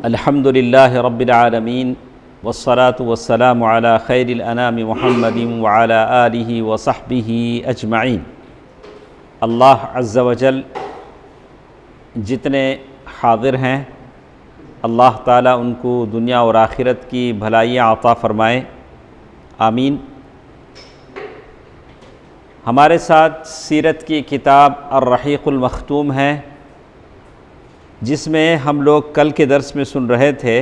الحمد للہ رب العالمین والصلاة والسلام علی خیر الانام محمد وعلی آلہ وصحبہ اجمعین۔ اللہ عز و جل جتنے حاضر ہیں اللہ تعالیٰ ان کو دنیا اور آخرت کی بھلائیاں عطا فرمائے، آمین۔ ہمارے ساتھ سیرت کی کتاب الرحیق المختوم ہے، جس میں ہم لوگ کل کے درس میں سن رہے تھے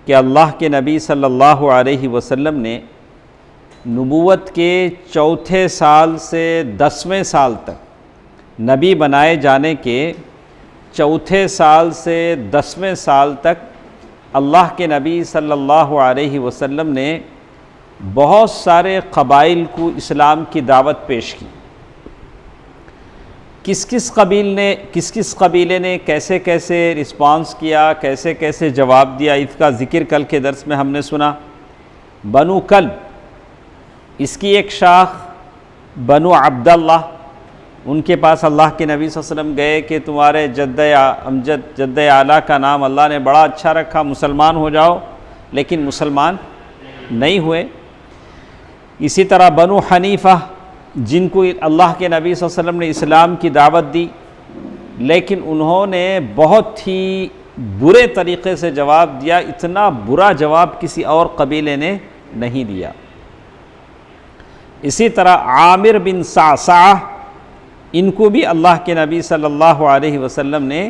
کہ اللہ کے نبی صلی اللہ علیہ وسلم نے نبوت کے چوتھے سال سے 10ویں سال تک، نبی بنائے جانے کے چوتھے سال سے 10ویں سال تک اللہ کے نبی صلی اللہ علیہ وسلم نے بہت سارے قبائل کو اسلام کی دعوت پیش کی۔ کس کس قبیلے نے کیسے کیسے رسپانس کیا، کیسے کیسے جواب دیا، اس کا ذکر کل کے درس میں ہم نے سنا۔ بنو کلب، اس کی ایک شاخ بنو عبداللہ، ان کے پاس اللہ کے نبی صلی اللہ علیہ وسلم گئے کہ تمہارے جد اعلیٰ کا نام اللہ نے بڑا اچھا رکھا، مسلمان ہو جاؤ، لیکن مسلمان نہیں ہوئے۔ اسی طرح بنو حنیفہ، جن کو اللہ کے نبی صلی اللہ علیہ وسلم نے اسلام کی دعوت دی، لیکن انہوں نے بہت ہی برے طریقے سے جواب دیا، اتنا برا جواب کسی اور قبیلے نے نہیں دیا۔ اسی طرح عامر بن صعصعہ، ان کو بھی اللہ کے نبی صلی اللہ علیہ وسلم نے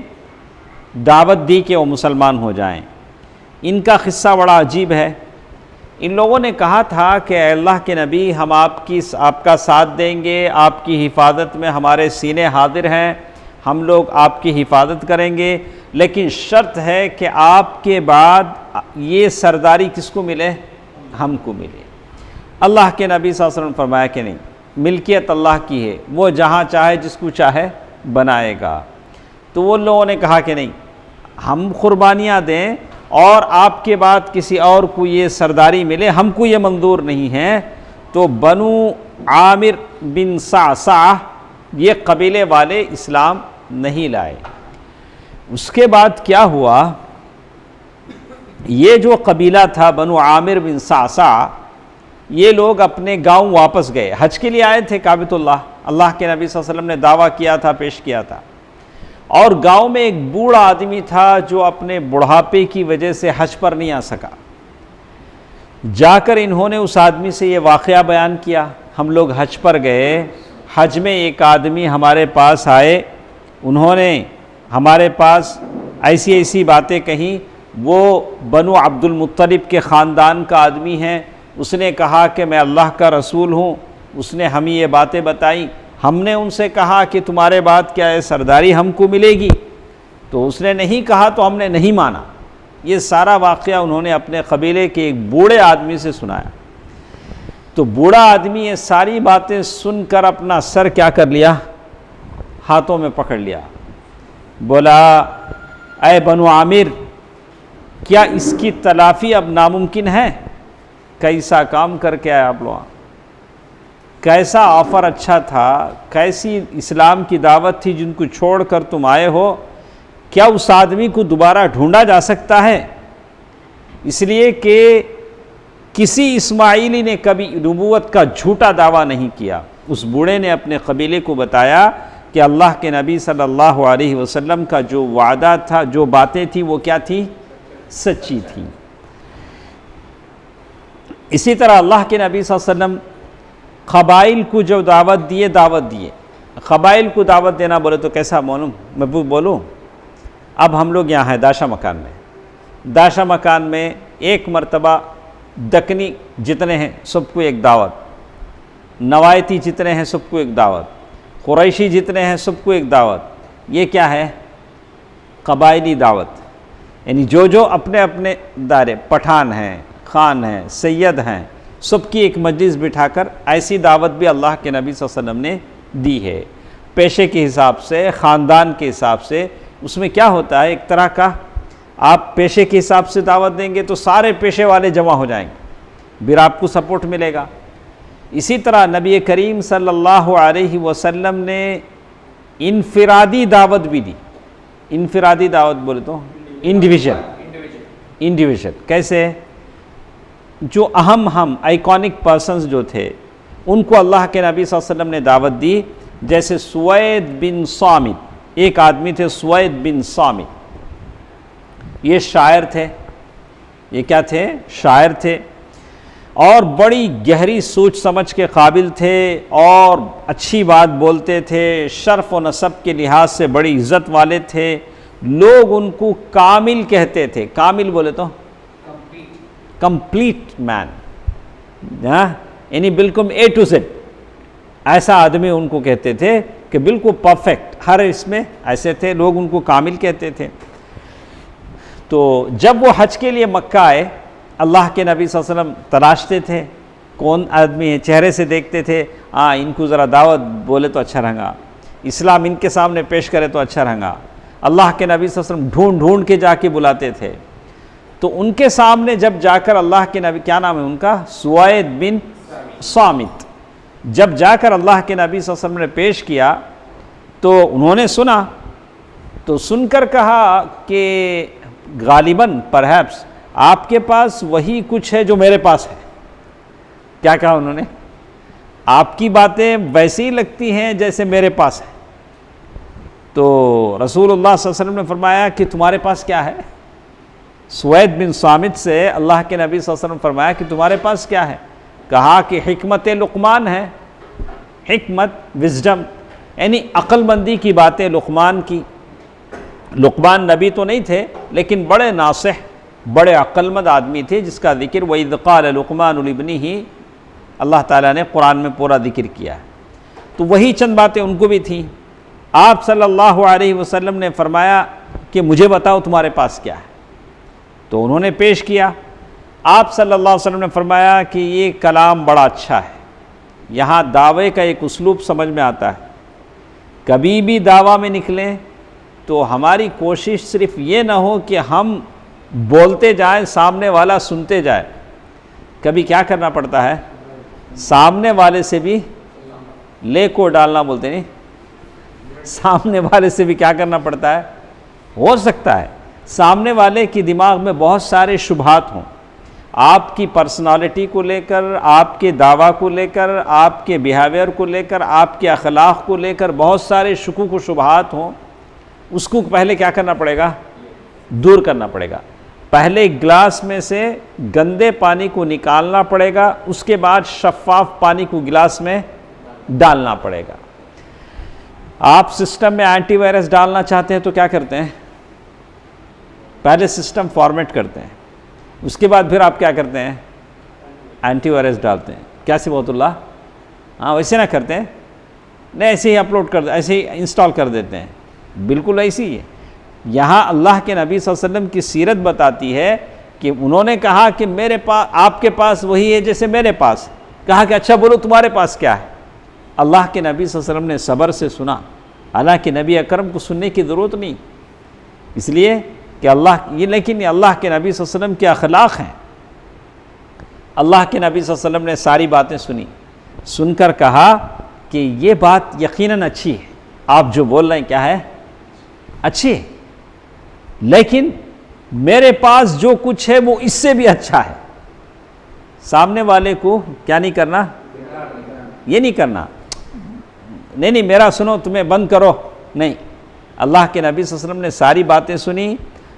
دعوت دی کہ وہ مسلمان ہو جائیں۔ ان کا قصہ بڑا عجیب ہے۔ ان لوگوں نے کہا تھا کہ اے اللہ کے نبی، ہم آپ کا ساتھ دیں گے، آپ کی حفاظت میں ہمارے سینے حاضر ہیں، ہم لوگ آپ کی حفاظت کریں گے، لیکن شرط ہے کہ آپ کے بعد یہ سرداری کس کو ملے؟ ہم کو ملے۔ اللہ کے نبی صلی اللہ علیہ وسلم نے فرمایا کہ نہیں، ملکیت اللہ کی ہے، وہ جہاں چاہے جس کو چاہے بنائے گا۔ تو وہ لوگوں نے کہا کہ نہیں، ہم قربانیاں دیں اور آپ کے بعد کسی اور کو یہ سرداری ملے، ہم کو یہ منظور نہیں ہے۔ تو بنو عامر بن صعصعہ، یہ قبیلے والے اسلام نہیں لائے۔ اس کے بعد کیا ہوا، یہ جو قبیلہ تھا بنو عامر بن صعصعہ، یہ لوگ اپنے گاؤں واپس گئے، حج کے لیے آئے تھے کعبۃ اللہ کے نبی صلی اللہ علیہ وسلم نے دعویٰ کیا تھا، پیش کیا تھا، اور گاؤں میں ایک بوڑھا آدمی تھا جو اپنے بڑھاپے کی وجہ سے حج پر نہیں آ سکا۔ جا کر انہوں نے اس آدمی سے یہ واقعہ بیان کیا، ہم لوگ حج پر گئے، حج میں ایک آدمی ہمارے پاس آئے، انہوں نے ہمارے پاس ایسی باتیں کہیں، وہ بنو عبد المطلب کے خاندان کا آدمی ہے، اس نے کہا کہ میں اللہ کا رسول ہوں، اس نے ہمیں یہ باتیں بتائیں، ہم نے ان سے کہا کہ تمہارے بعد کیا ہے سرداری ہم کو ملے گی، تو اس نے نہیں کہا تو ہم نے نہیں مانا۔ یہ سارا واقعہ انہوں نے اپنے قبیلے کے ایک بوڑھے آدمی سے سنایا۔ تو بوڑھا آدمی یہ ساری باتیں سن کر اپنا سر کیا کر لیا، ہاتھوں میں پکڑ لیا، بولا اے بنو عامر، کیا اس کی تلافی اب ناممکن ہے؟ کیسا کام کر کے آئے آپ لوگ، کیسا آفر اچھا تھا، کیسی اسلام کی دعوت تھی جن کو چھوڑ کر تم آئے ہو، کیا اس آدمی کو دوبارہ ڈھونڈا جا سکتا ہے؟ اس لیے کہ کسی اسماعیلی نے کبھی نبوت کا جھوٹا دعویٰ نہیں کیا۔ اس بوڑھے نے اپنے قبیلے کو بتایا کہ اللہ کے نبی صلی اللہ علیہ وسلم کا جو وعدہ تھا، جو باتیں تھیں، وہ کیا تھی؟ سچی تھی۔ اسی طرح اللہ کے نبی صلی اللہ علیہ وسلم قبائل کو جو دعوت دیے، قبائل کو دعوت دینا بولے تو کیسا معلوم، میں بولوں، اب ہم لوگ یہاں ہیں داشا مکان میں ایک مرتبہ دکنی جتنے ہیں سب کو ایک دعوت، نوایتی جتنے ہیں سب کو ایک دعوت، قریشی جتنے ہیں سب کو ایک دعوت۔ یہ کیا ہے؟ قبائلی دعوت، یعنی جو اپنے اپنے دائرے، پٹھان ہیں، خان ہیں، سید ہیں، سب کی ایک مجلس بٹھا کر ایسی دعوت بھی اللہ کے نبی صلی اللہ علیہ وسلم نے دی ہے، پیشے کے حساب سے، خاندان کے حساب سے۔ اس میں کیا ہوتا ہے، ایک طرح کا آپ پیشے کے حساب سے دعوت دیں گے تو سارے پیشے والے جمع ہو جائیں گے، پھر آپ کو سپورٹ ملے گا۔ اسی طرح نبی کریم صلی اللہ علیہ وسلم نے انفرادی دعوت بھی دی۔ انفرادی دعوت بولے تو انڈیویژل، انڈیویجول. کیسے؟ جو اہم آئیکونک پرسنز جو تھے ان کو اللہ کے نبی صلی اللہ علیہ وسلم نے دعوت دی. جیسے سوید بن صامت، ایک آدمی تھے سوید بن صامت، یہ شاعر تھے. یہ کیا تھے؟ شاعر تھے، اور بڑی گہری سوچ سمجھ کے قابل تھے، اور اچھی بات بولتے تھے، شرف و نسب کے لحاظ سے بڑی عزت والے تھے. لوگ ان کو کامل کہتے تھے. کامل بولے تو کمپلیٹ مین، یعنی بالکل اے ٹو زیڈ ایسا آدمی ان کو کہتے تھے کہ بالکل پرفیکٹ ہر اس میں ایسے تھے. لوگ ان کو کامل کہتے تھے. تو جب وہ حج کے لیے مکہ آئے، اللہ کے نبی صلی اللہ علیہ وسلم تلاشتے تھے کون آدمی ہے، چہرے سے دیکھتے تھے، ان کو ذرا دعوت بولے تو اچھا رہے گا، اسلام ان کے سامنے پیش کرے تو اچھا رہے گا. اللہ کے نبی صلی اللہ علیہ وسلم ڈھونڈ کے جا کے بلاتے تھے. تو ان کے سامنے جب جا کر اللہ کے نبی، کیا نام ہے ان کا؟ سوید بن صامت. جب جا کر اللہ کے نبی صلی اللہ علیہ وسلم نے پیش کیا تو انہوں نے سنا، تو سن کر کہا کہ غالباً پرہیپس آپ کے پاس وہی کچھ ہے جو میرے پاس ہے. کیا کہا انہوں نے؟ آپ کی باتیں ویسی ہی لگتی ہیں جیسے میرے پاس ہے. تو رسول اللہ صلی اللہ علیہ وسلم نے فرمایا کہ تمہارے پاس کیا ہے؟ سوید بن صامت سے اللہ کے نبی صلی اللہ علیہ وسلم نے فرمایا کہ تمہارے پاس کیا ہے؟ کہا کہ حکمت لقمان ہے. حکمت، وزڈم، یعنی عقل مندی کی باتیں لقمان کی. لقمان نبی تو نہیں تھے لیکن بڑے ناصح، بڑے عقل مند آدمی تھے، جس کا ذکر وَإِذْ قَالَ لُقْمَانُ لِابْنِهِ اللہ تعالیٰ نے قرآن میں پورا ذکر کیا ہے. تو وہی چند باتیں ان کو بھی تھیں. آپ صلی اللہ علیہ وسلم نے فرمایا کہ مجھے بتاؤ تمہارے پاس کیا ہے. تو انہوں نے پیش کیا. آپ صلی اللہ علیہ وسلم نے فرمایا کہ یہ کلام بڑا اچھا ہے. یہاں دعوے کا ایک اسلوب سمجھ میں آتا ہے. کبھی بھی دعویٰ میں نکلیں تو ہماری کوشش صرف یہ نہ ہو کہ ہم بولتے جائیں، سامنے والا سنتے جائے. کبھی کیا کرنا پڑتا ہے؟ سامنے والے سے بھی لے کو ڈالنا بولتے نہیں، سامنے والے سے بھی کیا کرنا پڑتا ہے؟ ہو سکتا ہے سامنے والے کی دماغ میں بہت سارے شبہات ہوں، آپ کی پرسنالٹی کو لے کر، آپ کے دعویٰ کو لے کر، آپ کے بیہیویئر کو لے کر، آپ کے اخلاق کو لے کر بہت سارے شکوک و شبہات ہوں. اس کو پہلے کیا کرنا پڑے گا؟ دور کرنا پڑے گا. پہلے گلاس میں سے گندے پانی کو نکالنا پڑے گا، اس کے بعد شفاف پانی کو گلاس میں ڈالنا پڑے گا. آپ سسٹم میں اینٹی وائرس ڈالنا چاہتے ہیں تو کیا کرتے ہیں؟ پہلے سسٹم فارمیٹ کرتے ہیں، اس کے بعد پھر آپ کیا کرتے ہیں؟ اینٹی وائرس ڈالتے ہیں. کیا صبغت اللہ؟ ویسے نہ کرتے ہیں، نہیں ایسے ہی اپلوڈ کر، ایسے ہی انسٹال کر دیتے ہیں. بالکل ایسی ہی ہے. یہاں اللہ کے نبی صلی اللہ علیہ وسلم کی سیرت بتاتی ہے کہ انہوں نے کہا کہ میرے پاس، آپ کے پاس وہی ہے جیسے میرے پاس. کہا کہ اچھا بولو تمہارے پاس کیا ہے؟ اللہ کے نبی صلی اللہ علیہ وسلم نے صبر سے سنا. حالانکہ نبی اکرم کو سننے کی ضرورت نہیں، اس لیے کہ لیکن اللہ کے نبی صلی اللہ علیہ وسلم کے اخلاق ہیں. اللہ کے نبی صلی اللہ علیہ وسلم نے ساری باتیں سنی، سن کر کہا کہ یہ بات یقیناً اچھی ہے، آپ جو بول رہے ہیں کیا ہے؟ اچھی ہے، لیکن میرے پاس جو کچھ ہے وہ اس سے بھی اچھا ہے. سامنے والے کو کیا نہیں کرنا؟ یہ نہیں کرنا، نہیں میرا سنو، تمہیں بند کرو، نہیں. اللہ کے نبی صلی اللہ علیہ وسلم نے ساری باتیں سنی،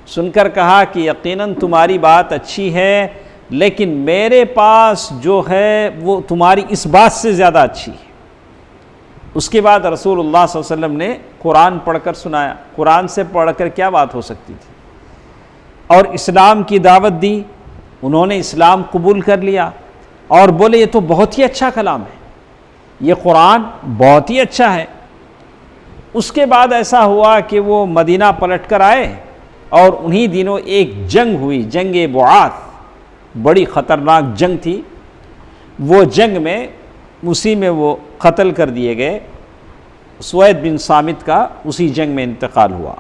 سن کر کہا کہ یقیناً تمہاری بات اچھی ہے، لیکن میرے پاس جو ہے وہ تمہاری اس بات سے زیادہ اچھی ہے. اس کے بعد رسول اللہ صلی اللہ علیہ وسلم نے قرآن پڑھ کر سنایا. قرآن سے پڑھ کر کیا بات ہو سکتی تھی؟ اور اسلام کی دعوت دی. انہوں نے اسلام قبول کر لیا اور بولے یہ تو بہت ہی اچھا کلام ہے، یہ قرآن بہت ہی اچھا ہے. اس کے بعد ایسا ہوا کہ وہ مدینہ پلٹ کر آئے اور انہی دنوں ایک جنگ ہوئی، جنگ بعاث، بڑی خطرناک جنگ تھی. وہ جنگ میں اسی میں وہ قتل کر دیے گئے. سوید بن صامت کا اسی جنگ میں انتقال ہوا.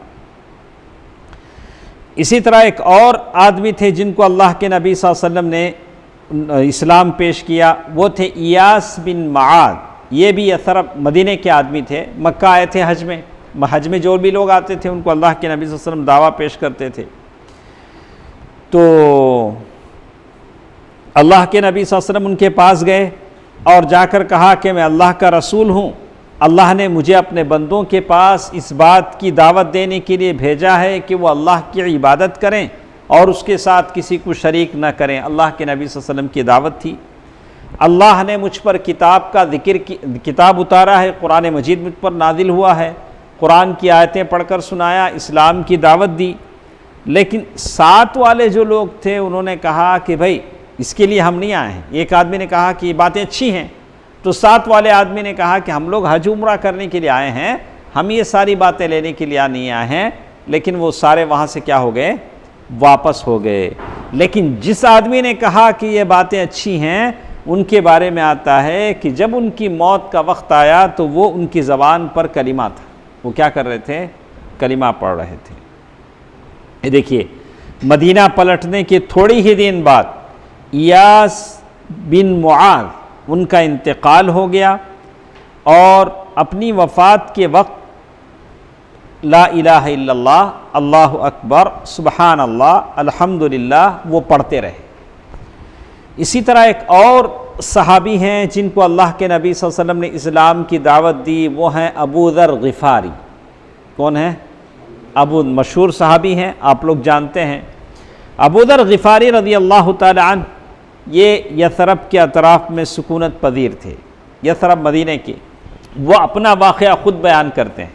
اسی طرح ایک اور آدمی تھے جن کو اللہ کے نبی صلی اللہ علیہ وسلم نے اسلام پیش کیا، وہ تھے ایاس بن معاذ. یہ بھی اثر مدینے کے آدمی تھے، مکہ آئے تھے حج میں. حج میں جو بھی لوگ آتے تھے ان کو اللہ کے نبی صلی اللہ علیہ وسلم دعویٰ پیش کرتے تھے. تو اللہ کے نبی صلی اللہ علیہ وسلم ان کے پاس گئے اور جا کر کہا کہ میں اللہ کا رسول ہوں، اللہ نے مجھے اپنے بندوں کے پاس اس بات کی دعوت دینے کے لیے بھیجا ہے کہ وہ اللہ کی عبادت کریں اور اس کے ساتھ کسی کو شریک نہ کریں۔ اللہ کے نبی صلی اللہ علیہ وسلم کی دعوت تھی۔ اللہ نے مجھ پر کتاب کا کتاب اتارا ہے، قرآن مجید مجھ پر نازل ہوا ہے، قرآن کی آیتیں پڑھ کر سنایا، اسلام کی دعوت دی۔ لیکن ساتھ والے جو لوگ تھے انہوں نے کہا کہ بھائی اس کے لیے ہم نہیں آئے ہیں۔ ایک آدمی نے کہا کہ یہ باتیں اچھی ہیں، تو ساتھ والے آدمی نے کہا کہ ہم لوگ حج عمرہ کرنے کے لیے آئے ہیں، ہم یہ ساری باتیں لینے کے لیے نہیں آئے ہیں۔ لیکن وہ سارے وہاں سے کیا ہو گئے؟ واپس ہو گئے۔ لیکن جس آدمی نے کہا کہ یہ باتیں اچھی ہیں، ان کے بارے میں آتا ہے کہ جب ان کی موت کا وقت آیا تو وہ ان کی زبان پر کلمہ تھا، وہ کیا کر رہے تھے؟ کلمہ پڑھ رہے تھے۔ یہ دیکھیے، مدینہ پلٹنے کے تھوڑی ہی دن بعد ایاس بن معاذ ان کا انتقال ہو گیا، اور اپنی وفات کے وقت لا الہ الا اللہ، اللہ اکبر، سبحان اللہ، الحمدللہ وہ پڑھتے رہے۔ اسی طرح ایک اور صحابی ہیں جن کو اللہ کے نبی صلی اللہ علیہ وسلم نے اسلام کی دعوت دی، وہ ہیں ابو ذر غفاری۔ کون ہیں؟ مشہور صحابی ہیں، آپ لوگ جانتے ہیں۔ ابو ذر غفاری رضی اللہ تعالی عنہ یہ یثرب کے اطراف میں سکونت پذیر تھے، یثرب مدینے کے۔ وہ اپنا واقعہ خود بیان کرتے ہیں،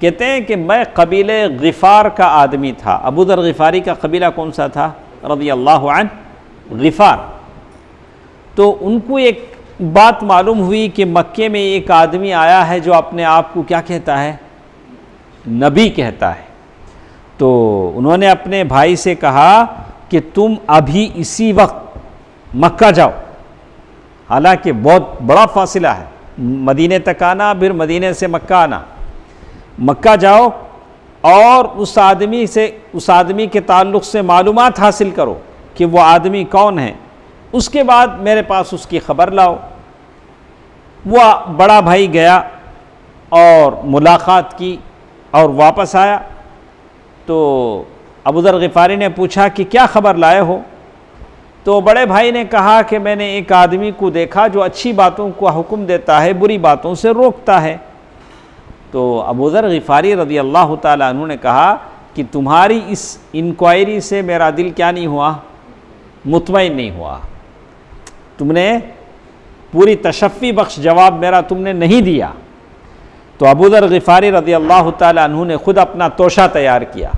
کہتے ہیں کہ میں قبیلے غفار کا آدمی تھا۔ ابو ذر غفاری کا قبیلہ کون سا تھا؟ رضی اللہ عنہ، غفار۔ تو ان کو ایک بات معلوم ہوئی کہ مکے میں ایک آدمی آیا ہے جو اپنے آپ کو کیا کہتا ہے؟ نبی کہتا ہے۔ تو انہوں نے اپنے بھائی سے کہا کہ تم ابھی اسی وقت مکہ جاؤ، حالانکہ بہت بڑا فاصلہ ہے، مدینے تک آنا پھر مدینے سے مکہ آنا۔ مکہ جاؤ اور اس آدمی کے تعلق سے معلومات حاصل کرو کہ وہ آدمی کون ہے، اس کے بعد میرے پاس اس کی خبر لاؤ۔ وہ بڑا بھائی گیا اور ملاقات کی اور واپس آیا۔ تو ابو ذر غفاری نے پوچھا کہ کیا خبر لائے ہو؟ تو بڑے بھائی نے کہا کہ میں نے ایک آدمی کو دیکھا جو اچھی باتوں کو حکم دیتا ہے، بری باتوں سے روکتا ہے۔ تو ابو ذر غفاری رضی اللہ تعالیٰ عنہ نے کہا کہ تمہاری اس انکوائری سے میرا دل کیا نہیں ہوا؟ مطمئن نہیں ہوا۔ تم نے پوری تشفی بخش جواب میرا تم نے نہیں دیا۔ تو ابو ذر غفاری رضی اللہ تعالیٰ عنہ نے خود اپنا توشہ تیار کیا،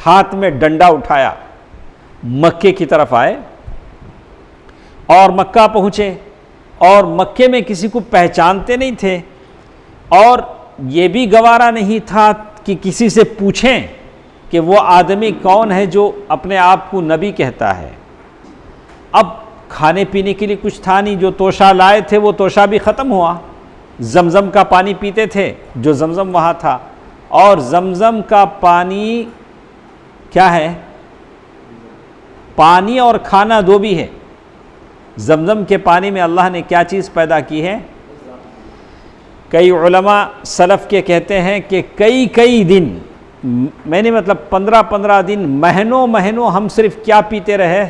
ہاتھ میں ڈنڈا اٹھایا، مکے کی طرف آئے اور مکہ پہنچے، اور مکے میں کسی کو پہچانتے نہیں تھے، اور یہ بھی گوارا نہیں تھا کہ کسی سے پوچھیں کہ وہ آدمی کون ہے جو اپنے آپ کو نبی کہتا ہے۔ اب کھانے پینے کے لیے کچھ تھا نہیں، جو توشہ لائے تھے وہ توشہ بھی ختم ہوا۔ زمزم کا پانی پیتے تھے جو زمزم وہاں تھا، اور زمزم کا پانی کیا ہے؟ پانی اور کھانا دو بھی ہے۔ زمزم کے پانی میں اللہ نے کیا چیز پیدا کی ہے؟ کئی علماء سلف کے کہتے ہیں کہ کئی دن، میں نے مطلب 15 دن، مہینوں ہم صرف کیا پیتے رہے؟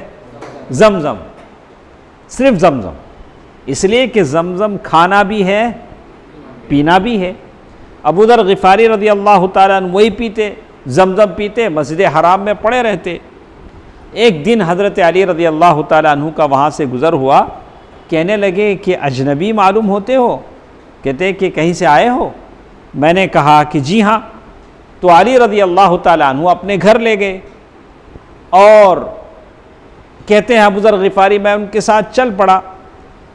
زمزم، صرف زمزم، اس لیے کہ زمزم کھانا بھی ہے، پینا بھی ہے۔ ابو ذر غفاری رضی اللہ تعالیٰ عنہ وہی پیتے، زمزم پیتے، مسجد حرام میں پڑے رہتے۔ ایک دن حضرت علی رضی اللہ تعالیٰ عنہ کا وہاں سے گزر ہوا، کہنے لگے کہ اجنبی معلوم ہوتے ہو؟ کہتے کہ کہیں سے آئے ہو؟ میں نے کہا کہ جی ہاں۔ تو علی رضی اللہ تعالیٰ عنہ اپنے گھر لے گئے، اور کہتے ہیں ابو ذر غفاری میں ان کے ساتھ چل پڑا،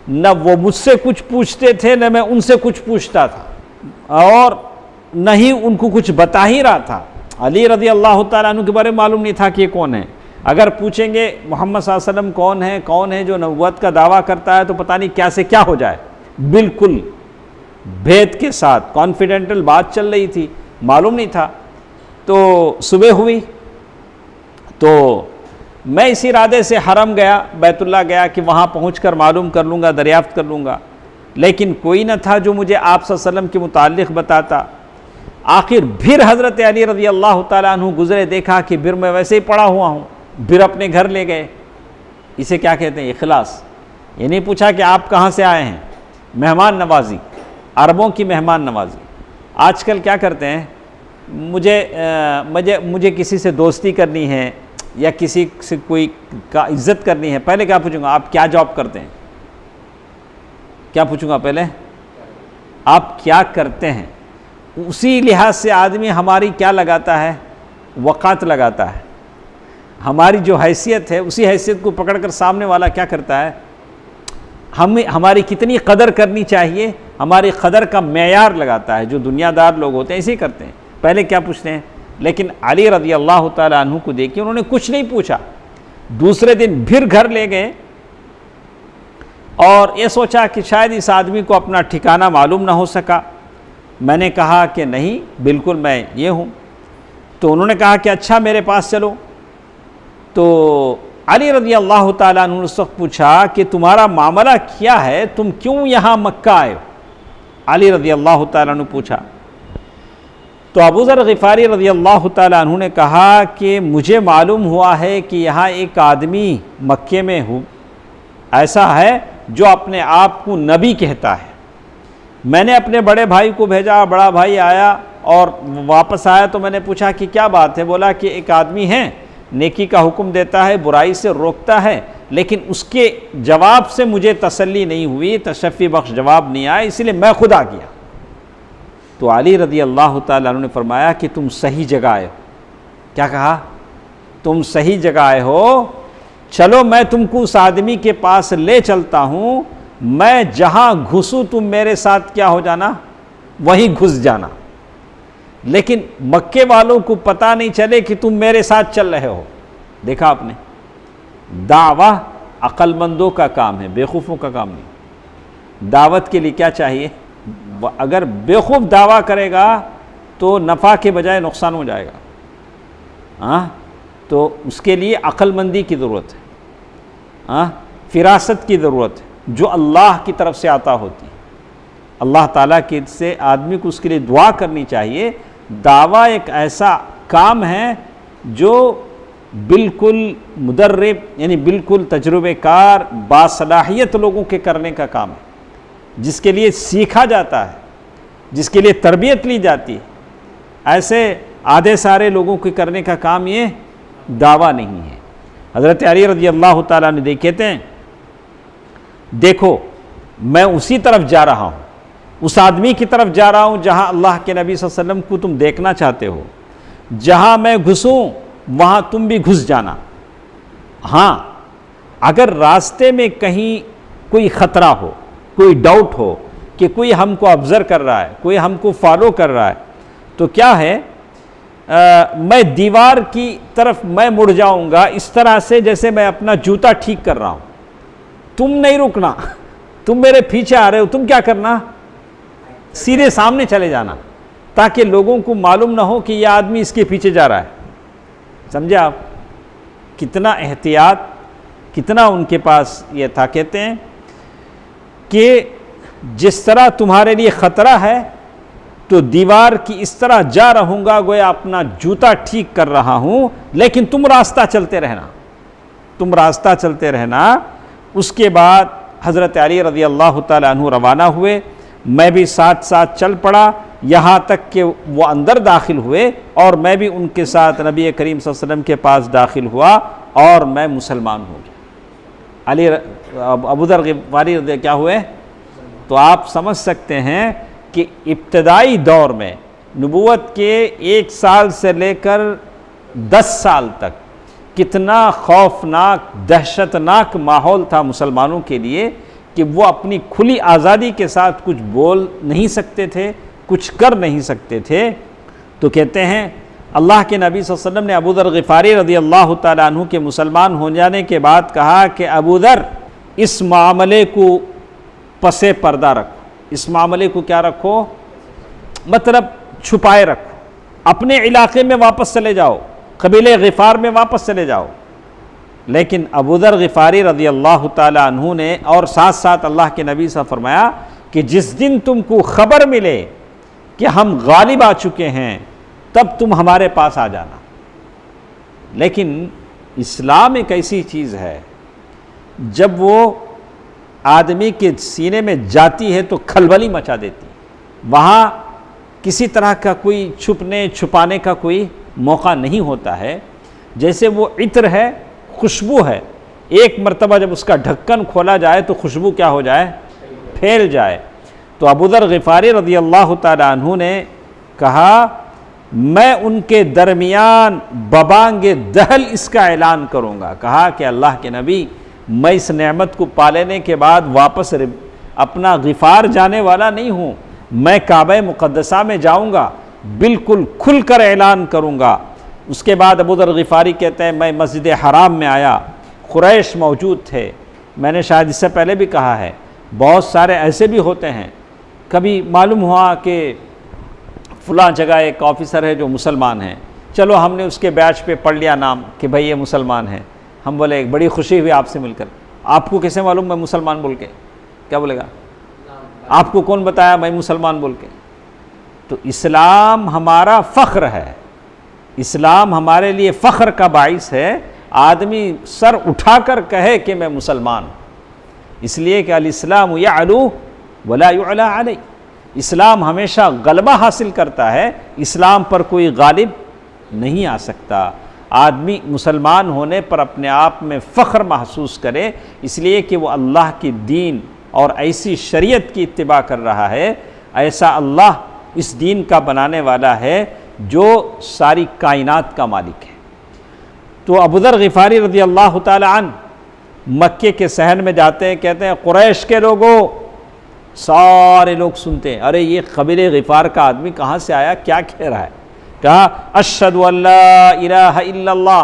نہ وہ مجھ سے کچھ پوچھتے تھے نہ میں ان سے کچھ پوچھتا تھا، اور نہ ہی ان کو کچھ بتا ہی رہا تھا۔ علی رضی اللہ تعالیٰ عنہ کے بارے میں معلوم نہیں تھا کہ یہ کون ہے۔ اگر پوچھیں گے محمد صلی اللہ علیہ وسلم کون ہے جو نبوت کا دعویٰ کرتا ہے، تو پتہ نہیں کیا سے کیا ہو جائے۔ بالکل بھید کے ساتھ کانفیڈنٹل بات چل رہی تھی، معلوم نہیں تھا۔ تو صبح ہوئی تو میں اس ارادے سے حرم گیا، بیت اللہ گیا کہ وہاں پہنچ کر معلوم کر لوں گا، دریافت کر لوں گا، لیکن کوئی نہ تھا جو مجھے آپ صلی اللہ علیہ وسلم کے متعلق بتاتا۔ آخر پھر حضرت علی رضی اللہ تعالیٰ عنہ گزرے، دیکھا کہ پھر میں ویسے ہی پڑا ہوا ہوں، پھر اپنے گھر لے گئے. اسے کیا کہتے ہیں؟ اخلاص. یہ نہیں پوچھا کہ آپ کہاں سے آئے ہیں. مہمان نوازی، عربوں کی مہمان نوازی. آج کل کیا کرتے ہیں، مجھے کسی سے دوستی کرنی ہے یا کسی سے کوئی کا عزت کرنی ہے، پہلے کیا پوچھوں گا؟ آپ کیا جاب کرتے ہیں؟ کیا پوچھوں گا پہلے؟ آپ کیا کرتے ہیں. اسی لحاظ سے آدمی ہماری کیا لگاتا ہے؟ وقات لگاتا ہے. ہماری جو حیثیت ہے اسی حیثیت کو پکڑ کر سامنے والا کیا کرتا ہے، ہماری کتنی قدر کرنی چاہیے، ہماری قدر کا معیار لگاتا ہے. جو دنیا دار لوگ ہوتے ہیں ایسے ہی کرتے ہیں، پہلے کیا پوچھتے ہیں. لیکن علی رضی اللہ تعالیٰ عنہ کو دیکھیے، انہوں نے کچھ نہیں پوچھا. دوسرے دن پھر گھر لے گئے اور یہ سوچا کہ شاید اس آدمی کو اپنا ٹھکانہ معلوم نہ ہو سکا. میں نے کہا کہ نہیں، بالکل میں یہ ہوں. تو انہوں نے کہا کہ اچھا میرے پاس چلو. تو علی رضی اللہ تعالیٰ عنہ نے اس وقت پوچھا کہ تمہارا معاملہ کیا ہے، تم کیوں یہاں مکہ آئے ہو؟ علی رضی اللہ تعالیٰ عنہ پوچھا. تو ابو ذر غفاری رضی اللہ تعالیٰ عنہ نے کہا کہ مجھے معلوم ہوا ہے کہ یہاں ایک آدمی مکے میں ایسا ہے جو اپنے آپ کو نبی کہتا ہے. میں نے اپنے بڑے بھائی کو بھیجا، بڑا بھائی آیا اور واپس آیا تو میں نے پوچھا کہ کیا بات ہے. بولا کہ ایک آدمی ہے، نیکی کا حکم دیتا ہے، برائی سے روکتا ہے، لیکن اس کے جواب سے مجھے تسلی نہیں ہوئی، تشفی بخش جواب نہیں آیا، اس لیے میں خود آ گیا. تو علی رضی اللہ تعالیٰ عنہ نے فرمایا کہ تم صحیح جگہ آئے ہو. کیا کہا؟ تم صحیح جگہ آئے ہو، چلو میں تم کو اس آدمی کے پاس لے چلتا ہوں. میں جہاں گھسوں تم میرے ساتھ کیا ہو جانا، وہیں گھس جانا. لیکن مکے والوں کو پتہ نہیں چلے کہ تم میرے ساتھ چل رہے ہو. دیکھا آپ نے، دعویٰ عقل مندوں کا کام ہے، بیوقوفوں کا کام نہیں. دعوت کے لیے کیا چاہیے؟ اگر بیوقوف دعویٰ کرے گا تو نفع کے بجائے نقصان ہو جائے گا. تو اس کے لیے عقل مندی کی ضرورت ہے، فراست کی ضرورت ہے، جو اللہ کی طرف سے عطا ہوتی ہے. اللہ تعالیٰ کے سے آدمی کو اس کے لیے دعا کرنی چاہیے. دعویٰ ایک ایسا کام ہے جو بالکل مدرب، یعنی بالکل تجربے کار، باصلاحیت لوگوں کے کرنے کا کام ہے، جس کے لیے سیکھا جاتا ہے، جس کے لیے تربیت لی جاتی ہے. ایسے آدھے سارے لوگوں کے کرنے کا کام یہ دعویٰ نہیں ہے. حضرت علی رضی اللہ تعالیٰ نے کہتے ہیں دیکھو میں اسی طرف جا رہا ہوں، اس آدمی کی طرف جا رہا ہوں جہاں اللہ کے نبی صلی اللہ علیہ وسلم کو تم دیکھنا چاہتے ہو. جہاں میں گھسوں وہاں تم بھی گھس جانا. ہاں اگر راستے میں کہیں کوئی خطرہ ہو، کوئی ڈاؤٹ ہو کہ کوئی ہم کو آبزرو کر رہا ہے، کوئی ہم کو فالو کر رہا ہے، تو کیا ہے، میں دیوار کی طرف میں مڑ جاؤں گا اس طرح سے جیسے میں اپنا جوتا ٹھیک کر رہا ہوں. تم نہیں رکنا، تم میرے پیچھے آ رہے ہو، تم کیا کرنا، سیدھے سامنے چلے جانا، تاکہ لوگوں کو معلوم نہ ہو کہ یہ آدمی اس کے پیچھے جا رہا ہے. سمجھے آپ؟ کتنا احتیاط، کتنا ان کے پاس یہ تھا. کہتے ہیں کہ جس طرح تمہارے لیے خطرہ ہے تو دیوار کی اس طرح جا رہوں گا گویا اپنا جوتا ٹھیک کر رہا ہوں، لیکن تم راستہ چلتے رہنا، تم راستہ چلتے رہنا. اس کے بعد حضرت علی رضی اللہ تعالیٰ عنہ روانہ ہوئے، میں بھی ساتھ ساتھ چل پڑا یہاں تک کہ وہ اندر داخل ہوئے، اور میں بھی ان کے ساتھ نبی کریم صلی اللہ علیہ وسلم کے پاس داخل ہوا اور میں مسلمان ہو گیا. ابو ذر غفاری کیا ہوئے؟ تو آپ سمجھ سکتے ہیں کہ ابتدائی دور میں نبوت کے 1 سال سے لے کر 10 سال تک کتنا خوفناک، دہشتناک ماحول تھا مسلمانوں کے لیے کہ وہ اپنی کھلی آزادی کے ساتھ کچھ بول نہیں سکتے تھے، کچھ کر نہیں سکتے تھے. تو کہتے ہیں اللہ کے نبی صلی اللہ علیہ وسلم نے ابو ذر غفاری رضی اللہ تعالیٰ عنہ کے مسلمان ہو جانے کے بعد کہا کہ ابو ذر اس معاملے کو پس پردہ رکھو. اس معاملے کو کیا رکھو؟ مطلب چھپائے رکھو. اپنے علاقے میں واپس چلے جاؤ، قبیلے غفار میں واپس چلے جاؤ. لیکن ابو ذر غفاری رضی اللہ تعالیٰ عنہ نے اور ساتھ ساتھ اللہ کے نبی سے فرمایا کہ جس دن تم کو خبر ملے کہ ہم غالب آ چکے ہیں تب تم ہمارے پاس آ جانا. لیکن اسلام ایک ایسی چیز ہے جب وہ آدمی کے سینے میں جاتی ہے تو کھلبلی مچا دیتی ہے، وہاں کسی طرح کا کوئی چھپنے چھپانے کا کوئی موقع نہیں ہوتا ہے۔ جیسے وہ عطر ہے، خوشبو ہے، ایک مرتبہ جب اس کا ڈھکن کھولا جائے تو خوشبو کیا ہو جائے؟ پھیل جائے۔ تو ابو ذر غفاری رضی اللہ تعالیٰ عنہ نے کہا میں ان کے درمیان ببانگ دہل اس کا اعلان کروں گا۔ کہا کہ اللہ کے نبی، میں اس نعمت کو پا لینے کے بعد واپس اپنا غفار جانے والا نہیں ہوں، میں کعبہ مقدسہ میں جاؤں گا، بالکل کھل کر اعلان کروں گا۔ اس کے بعد ابو ذر غفاری کہتے ہیں میں مسجد حرام میں آیا، قریش موجود تھے۔ میں نے شاید اس سے پہلے بھی کہا ہے، بہت سارے ایسے بھی ہوتے ہیں، کبھی معلوم ہوا کہ فلاں جگہ ایک آفیسر ہے جو مسلمان ہیں، چلو ہم نے اس کے بیچ پہ پڑھ لیا نام کہ بھئی یہ مسلمان ہے۔ ہم بولے بڑی خوشی ہوئی آپ سے مل کر، آپ کو کیسے معلوم میں مسلمان بول کے؟ کیا بولے گا؟ آپ کو کون بتایا میں مسلمان بول کے؟ تو اسلام ہمارا فخر ہے، اسلام ہمارے لیے فخر کا باعث ہے۔ آدمی سر اٹھا کر کہے کہ میں مسلمان ہوں، اس لیے کہ الاسلام یعلو ولا یعلی علیہ، اسلام ہمیشہ غلبہ حاصل کرتا ہے، اسلام پر کوئی غالب نہیں آ سکتا۔ آدمی مسلمان ہونے پر اپنے آپ میں فخر محسوس کرے، اس لیے کہ وہ اللہ کی دین اور ایسی شریعت کی اتباع کر رہا ہے، ایسا اللہ اس دین کا بنانے والا ہے جو ساری کائنات کا مالک ہے۔ تو ابو ذر غفاری رضی اللہ تعالی عنہ مکے کے صحن میں جاتے ہیں، کہتے ہیں قریش کے لوگوں، سارے لوگ سنتے ہیں، ارے یہ قبیلہ غفار کا آدمی کہاں سے آیا، کیا کہہ رہا ہے؟ کہا اشہد ان لا الہ الا اللہ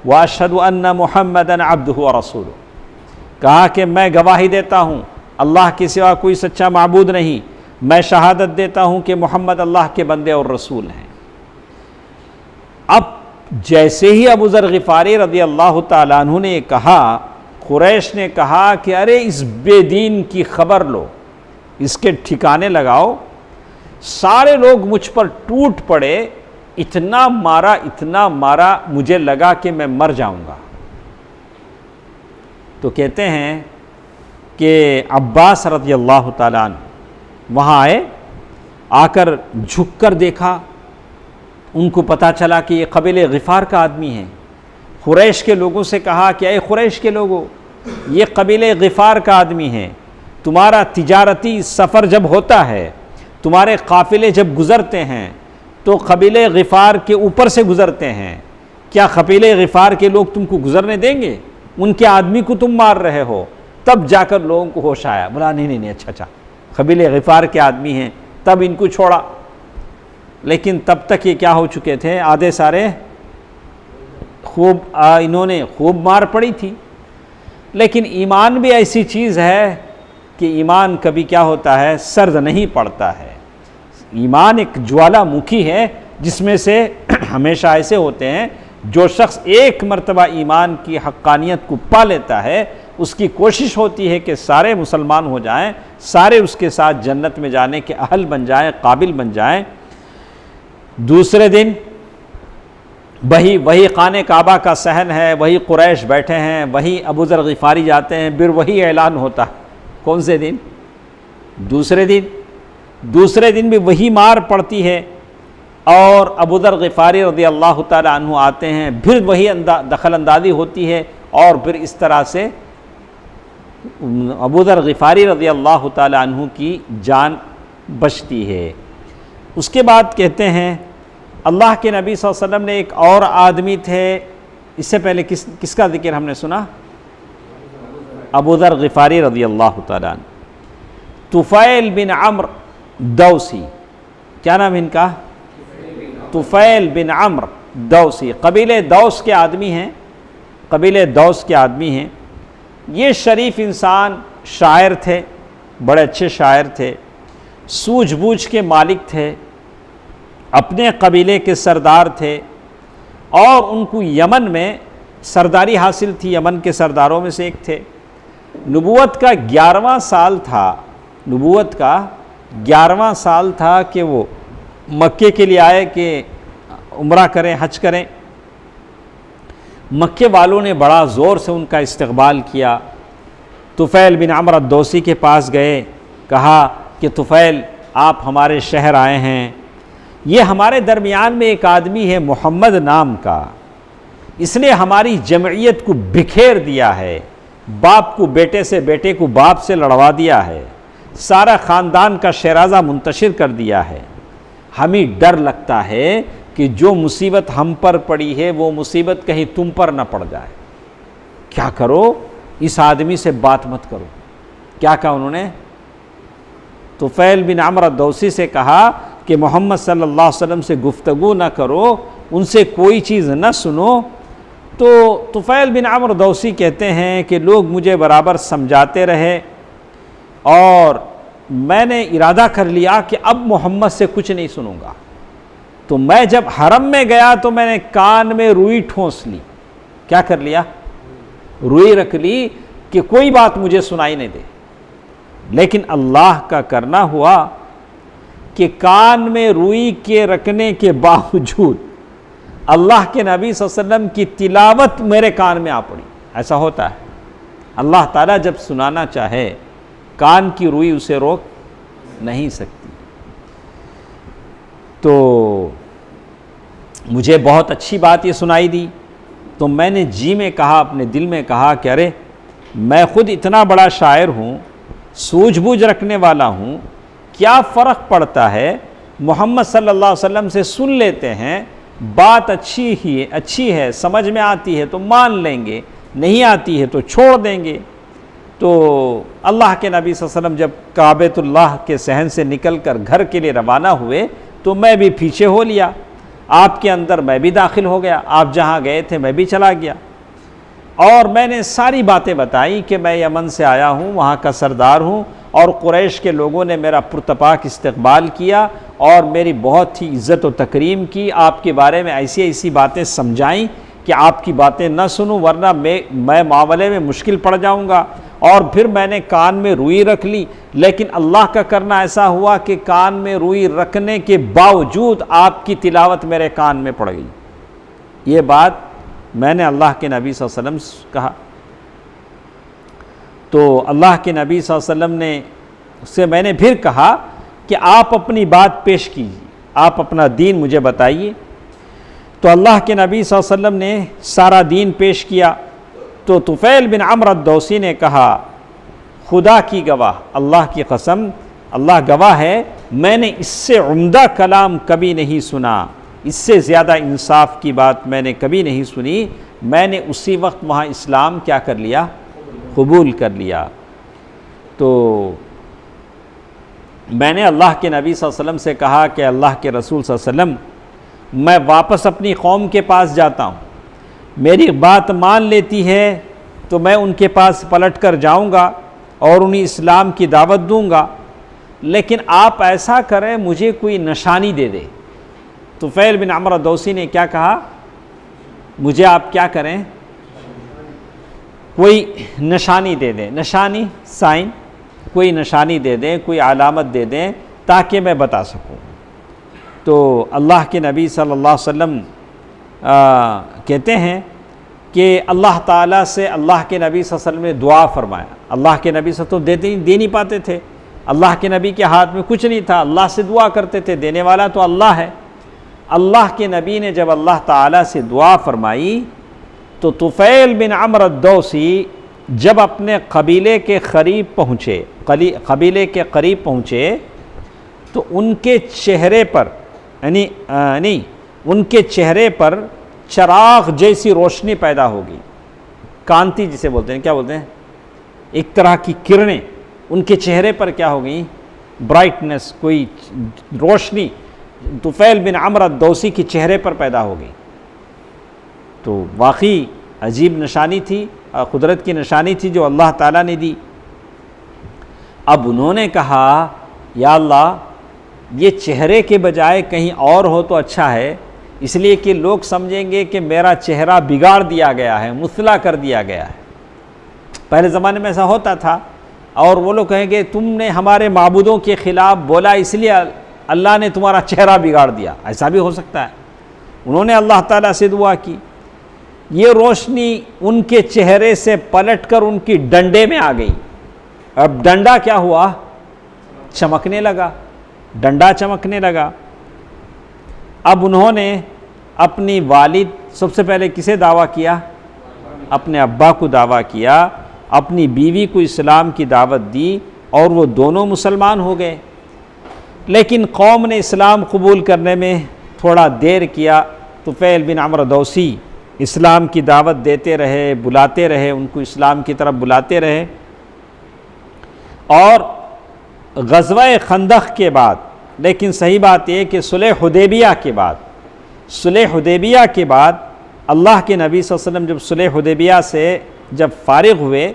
واشہد ان محمدا عبدہ ورسولہ، کہا کہ میں گواہی دیتا ہوں اللہ کے سوا کوئی سچا معبود نہیں، میں شہادت دیتا ہوں کہ محمد اللہ کے بندے اور رسول ہیں۔ اب جیسے ہی ابو ذر غفاری رضی اللہ تعالیٰ عنہ نے کہا، قریش نے کہا کہ ارے اس بے دین کی خبر لو، اس کے ٹھکانے لگاؤ۔ سارے لوگ مجھ پر ٹوٹ پڑے، اتنا مارا مجھے لگا کہ میں مر جاؤں گا۔ تو کہتے ہیں کہ عباس رضی اللہ تعالیٰ عنہ وہاں آئے، آ کر جھک کر دیکھا، ان کو پتہ چلا کہ یہ قبیلہ غفار کا آدمی ہے۔ قریش کے لوگوں سے کہا کہ اے قریش کے لوگوں، یہ قبیلہ غفار کا آدمی ہے، تمہارا تجارتی سفر جب ہوتا ہے، تمہارے قافلے جب گزرتے ہیں تو قبیلہ غفار کے اوپر سے گزرتے ہیں، کیا قبیلہ غفار کے لوگ تم کو گزرنے دیں گے؟ ان کے آدمی کو تم مار رہے ہو۔ تب جا کر لوگوں کو ہوش آیا، بولا نہیں اچھا قبیلہ غفار کے آدمی ہیں، تب ان کو چھوڑا۔ لیکن تب تک یہ کیا ہو چکے تھے، آدھے سارے انہوں نے خوب مار پڑی تھی۔ لیکن ایمان بھی ایسی چیز ہے کہ ایمان کبھی کیا ہوتا ہے، سرد نہیں پڑتا ہے۔ ایمان ایک جوالا مکھی ہے جس میں سے ہمیشہ ایسے ہوتے ہیں، جو شخص ایک مرتبہ ایمان کی حقانیت کو پا لیتا ہے، اس کی کوشش ہوتی ہے کہ سارے مسلمان ہو جائیں، سارے اس کے ساتھ جنت میں جانے کے اہل بن جائیں، قابل بن جائیں۔ دوسرے دن وہی خانہ کعبہ کا صحن ہے، وہی قریش بیٹھے ہیں، وہی ابو ذر غفاری جاتے ہیں، پھر وہی اعلان ہوتا ہے۔ کون سے دن؟ دوسرے دن بھی وہی مار پڑتی ہے، اور ابو ذر غفاری رضی اللہ تعالیٰ عنہ آتے ہیں، پھر وہی دخل اندازی ہوتی ہے، اور پھر اس طرح سے ابو ذر غفاری رضی اللہ تعالیٰ عنہ کی جان بچتی ہے۔ اس کے بعد کہتے ہیں اللہ کے نبی صلی اللہ علیہ وسلم نے ایک اور آدمی تھے، اس سے پہلے کس کا ذکر ہم نے سنا؟ ابو ذر غفاری رضی اللہ تعالیٰ عنہ۔ طفیل بن عمرو دوسی، کیا نام ان کا؟ طفیل بن عمرو دوسی، قبیلہ دوس کے آدمی ہیں۔ یہ شریف انسان شاعر تھے، بڑے اچھے شاعر تھے، سوجھ بوجھ کے مالک تھے، اپنے قبیلے کے سردار تھے، اور ان کو یمن میں سرداری حاصل تھی، یمن کے سرداروں میں سے ایک تھے۔ نبوت کا 11واں سال تھا کہ وہ مکے کے لیے آئے کہ عمرہ کریں، حج کریں۔ مکے والوں نے بڑا زور سے ان کا استقبال کیا۔ طفیل بن عمرو الدوسی کے پاس گئے، کہا کہ طفیل آپ ہمارے شہر آئے ہیں، یہ ہمارے درمیان میں ایک آدمی ہے محمد نام کا، اس نے ہماری جمعیت کو بکھیر دیا ہے، باپ کو بیٹے سے، بیٹے کو باپ سے لڑوا دیا ہے، سارا خاندان کا شیرازہ منتشر کر دیا ہے، ہمیں ڈر لگتا ہے کہ جو مصیبت ہم پر پڑی ہے وہ مصیبت کہیں تم پر نہ پڑ جائے، کیا کرو اس آدمی سے بات مت کرو۔ کیا کہا انہوں نے؟ طفیل بن عمرو الدوسی سے کہا کہ محمد صلی اللہ علیہ وسلم سے گفتگو نہ کرو، ان سے کوئی چیز نہ سنو۔ تو طفیل بن عمرو الدوسی کہتے ہیں کہ لوگ مجھے برابر سمجھاتے رہے اور میں نے ارادہ کر لیا کہ اب محمد سے کچھ نہیں سنوں گا، تو میں جب حرم میں گیا تو میں نے کان میں روئی ٹھونس لی۔ کیا کر لیا؟ روئی رکھ لی کہ کوئی بات مجھے سنائی نہیں دے۔ لیکن اللہ کا کرنا ہوا کہ کان میں روئی کے رکھنے کے باوجود اللہ کے نبی صلی اللہ علیہ وسلم کی تلاوت میرے کان میں آ پڑی۔ ایسا ہوتا ہے، اللہ تعالیٰ جب سنانا چاہے کان کی روئی اسے روک نہیں سکتی۔ تو مجھے بہت اچھی بات یہ سنائی دی، تو میں نے جی میں کہا، اپنے دل میں کہا کہ ارے میں خود اتنا بڑا شاعر ہوں، سوجھ بوجھ رکھنے والا ہوں، کیا فرق پڑتا ہے، محمد صلی اللہ علیہ وسلم سے سن لیتے ہیں، بات اچھی ہے، سمجھ میں آتی ہے تو مان لیں گے، نہیں آتی ہے تو چھوڑ دیں گے۔ تو اللہ کے نبی صلی اللہ علیہ وسلم جب کعبۃ اللہ کے صحن سے نکل کر گھر کے لیے روانہ ہوئے تو میں بھی پیچھے ہو لیا، آپ کے اندر میں بھی داخل ہو گیا، آپ جہاں گئے تھے میں بھی چلا گیا، اور میں نے ساری باتیں بتائیں کہ میں یمن سے آیا ہوں، وہاں کا سردار ہوں، اور قریش کے لوگوں نے میرا پرتپاک استقبال کیا اور میری بہت ہی عزت و تکریم کی، آپ کے بارے میں ایسی باتیں سمجھائیں کہ آپ کی باتیں نہ سنوں ورنہ میں معاملے میں مشکل پڑ جاؤں گا۔ اور پھر میں نے کان میں روئی رکھ لی، لیکن اللہ کا کرنا ایسا ہوا کہ کان میں روئی رکھنے کے باوجود آپ کی تلاوت میرے کان میں پڑ گئی۔ یہ بات میں نے اللہ کے نبی صلی اللہ علیہ وسلم سے کہا، تو اللہ کے نبی صلی اللہ علیہ وسلم نے سے میں نے پھر کہا کہ آپ اپنی بات پیش کیجیے، آپ اپنا دین مجھے بتائیے۔ تو اللہ کے نبی صلی اللہ علیہ وسلم نے سارا دین پیش کیا۔ تو طفیل بن عمرو الدوسی نے کہا خدا کی گواہ، اللہ کی قسم، اللہ گواہ ہے، میں نے اس سے عمدہ کلام کبھی نہیں سنا، اس سے زیادہ انصاف کی بات میں نے کبھی نہیں سنی۔ میں نے اسی وقت وہاں اسلام کیا کر لیا؟ قبول کر لیا۔ تو میں نے اللہ کے نبی صلی اللہ علیہ وسلم سے کہا کہ اللہ کے رسول صلی اللہ علیہ وسلم، میں واپس اپنی قوم کے پاس جاتا ہوں، میری بات مان لیتی ہے تو میں ان کے پاس پلٹ کر جاؤں گا اور انہیں اسلام کی دعوت دوں گا، لیکن آپ ایسا کریں مجھے کوئی نشانی دے دے۔ طفیل بن عمرو الدوسی نے کیا کہا؟ مجھے آپ کیا کریں؟ کوئی نشانی دے دیں، نشانی، سائن، کوئی نشانی دے دیں، کوئی علامت دے دیں تاکہ میں بتا سکوں۔ تو اللہ کے نبی صلی اللہ علیہ وسلم کہتے ہیں کہ اللہ تعالیٰ سے اللہ کے نبی صلی اللہ علیہ وسلم نے دعا فرمایا۔ اللہ کے نبی صلی اللہ علیہ وسلم دے نہیں پاتے تھے، اللہ کے نبی کے ہاتھ میں کچھ نہیں تھا، اللہ سے دعا کرتے تھے، دینے والا تو اللہ ہے۔ اللہ کے نبی نے جب اللہ تعالیٰ سے دعا فرمائی تو طفیل بن عمرو الدوسی جب اپنے قبیلے کے قریب پہنچے تو ان کے چہرے پر ان کے چہرے پر چراغ جیسی روشنی پیدا ہوگی، کانتی جسے بولتے ہیں، کیا بولتے ہیں، ایک طرح کی کرنیں ان کے چہرے پر کیا ہو گئی؟ برائٹنس، کوئی روشنی طفیل بن عمرو الدوسی کے چہرے پر پیدا ہو گئی۔ تو واقعی عجیب نشانی تھی، قدرت کی نشانی تھی جو اللہ تعالیٰ نے دی۔ اب انہوں نے کہا یا اللہ یہ چہرے کے بجائے کہیں اور ہو تو اچھا ہے، اس لیے کہ لوگ سمجھیں گے کہ میرا چہرہ بگاڑ دیا گیا ہے، مثلا کر دیا گیا ہے۔ پہلے زمانے میں ایسا ہوتا تھا، اور وہ لوگ کہیں گے تم نے ہمارے معبودوں کے خلاف بولا اس لیے اللہ نے تمہارا چہرہ بگاڑ دیا، ایسا بھی ہو سکتا ہے۔ انہوں نے اللہ تعالیٰ سے دعا کی یہ روشنی ان کے چہرے سے پلٹ کر ان کی ڈنڈے میں آ گئی. اب ڈنڈا کیا ہوا؟ چمکنے لگا، ڈنڈا چمکنے لگا. اب انہوں نے اپنی والد، سب سے پہلے کسے دعویٰ کیا؟ اپنے ابا کو دعویٰ کیا، اپنی بیوی کو اسلام کی دعوت دی اور وہ دونوں مسلمان ہو گئے. لیکن قوم نے اسلام قبول کرنے میں تھوڑا دیر کیا. طفیل بن عمرو دوسی اسلام کی دعوت دیتے رہے، بلاتے رہے، ان کو اسلام کی طرف بلاتے رہے. اور غزوہ خندق کے بعد، لیکن صحیح بات یہ کہ صلح حدیبیہ کے بعد اللہ کے نبی صلی اللہ علیہ وسلم جب صلح حدیبیہ سے جب فارغ ہوئے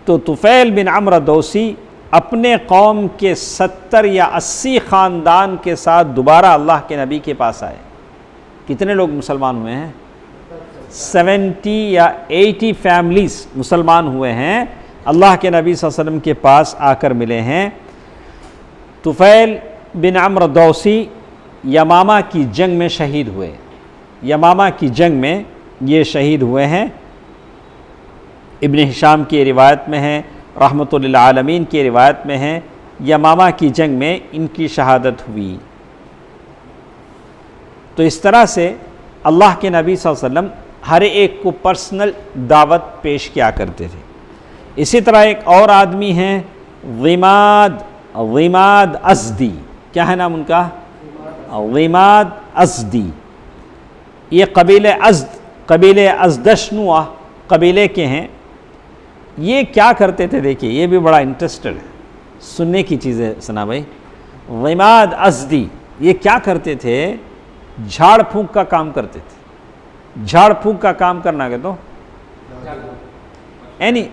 تو طفیل بن عمرو دوسی اپنے قوم کے 70 یا 80 خاندان کے ساتھ دوبارہ اللہ کے نبی کے پاس آئے. کتنے لوگ مسلمان ہوئے ہیں؟ 70 یا 80 فیملیز مسلمان ہوئے ہیں، اللہ کے نبی صلی اللہ علیہ وسلم کے پاس آ کر ملے ہیں. طفیل بن عمرو دوسی یمامہ کی جنگ میں شہید ہوئے. یمامہ کی جنگ میں یہ شہید ہوئے ہیں. ابن ہشام کی روایت میں ہے، رحمۃ للعالمین کی روایت میں ہے، یمامہ کی جنگ میں ان کی شہادت ہوئی. تو اس طرح سے اللہ کے نبی صلی اللہ علیہ وسلم ہر ایک کو پرسنل دعوت پیش کیا کرتے تھے. اسی طرح ایک اور آدمی ہیں ضماد ازدی. کیا ہے نام ان کا؟ ضماد ازدی. یہ قبیلے ازدشنوا قبیلے کے ہیں. یہ کیا کرتے تھے؟ دیکھیے یہ بھی بڑا انٹرسٹڈ ہے، سننے کی چیزیں سنا بھائی. ضماد ازدی یہ کیا کرتے تھے؟ جھاڑ پھونک کا کام کرتے تھے. جھاڑ پھونک کا کام کرنا کہ تو یعنی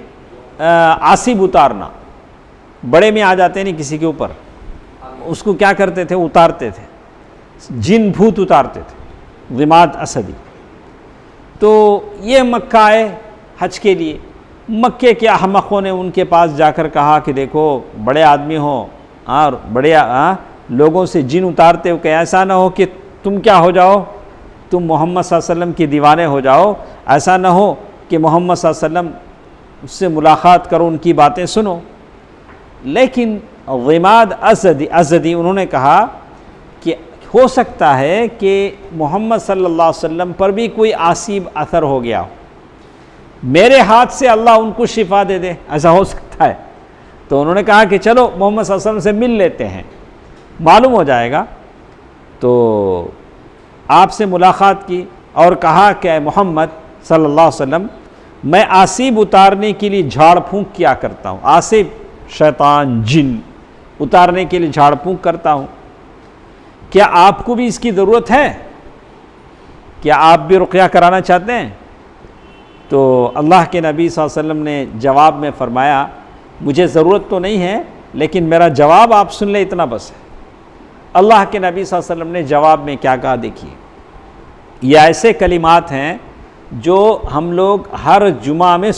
آسیب اتارنا. بڑے میں آ جاتے نہیں کسی کے اوپر، اس کو کیا کرتے تھے؟ اتارتے تھے، جن بھوت اتارتے تھے. ضماد اسدی. تو یہ مکہ آئے حج کے لیے. مکے کے احمقوں نے ان کے پاس جا کر کہا کہ دیکھو بڑے آدمی ہو اور بڑے لوگوں سے جن اتارتے ہو، کہ ایسا نہ ہو کہ تم کیا ہو جاؤ، تم محمد صلی اللہ علیہ وسلم کے دیوانے ہو جاؤ. ایسا نہ ہو کہ محمد صلی اللہ علیہ وسلم سے ملاقات کرو، ان کی باتیں سنو. لیکن ضماد ازدی انہوں نے کہا کہ ہو سکتا ہے کہ محمد صلی اللہ علیہ وسلم پر بھی کوئی آسیب اثر ہو گیا ہو، میرے ہاتھ سے اللہ ان کو شفا دے دے، ایسا ہو سکتا ہے. تو انہوں نے کہا کہ چلو محمد صلی اللہ علیہ وسلم سے مل لیتے ہیں، معلوم ہو جائے گا. تو آپ سے ملاقات کی اور کہا کہ اے محمد صلی اللہ علیہ وسلم، میں آسیب اتارنے کے لیے جھاڑ پھونک کیا کرتا ہوں. آسیب شیطان جن اتارنے کے لیے جھاڑ پھونک کرتا ہوں. کیا آپ کو بھی اس کی ضرورت ہے؟ کیا آپ بھی رقیہ کرانا چاہتے ہیں؟ تو اللہ کے نبی صلی اللہ علیہ وسلم نے جواب میں فرمایا مجھے ضرورت تو نہیں ہے، لیکن میرا جواب آپ سن لیں، اتنا بس ہے. اللہ کے نبی صلی اللہ علیہ وسلم نے جواب میں کیا کہا دیکھیے. یہ ایسے کلمات ہیں جو ہم لوگ ہر جمعہ میں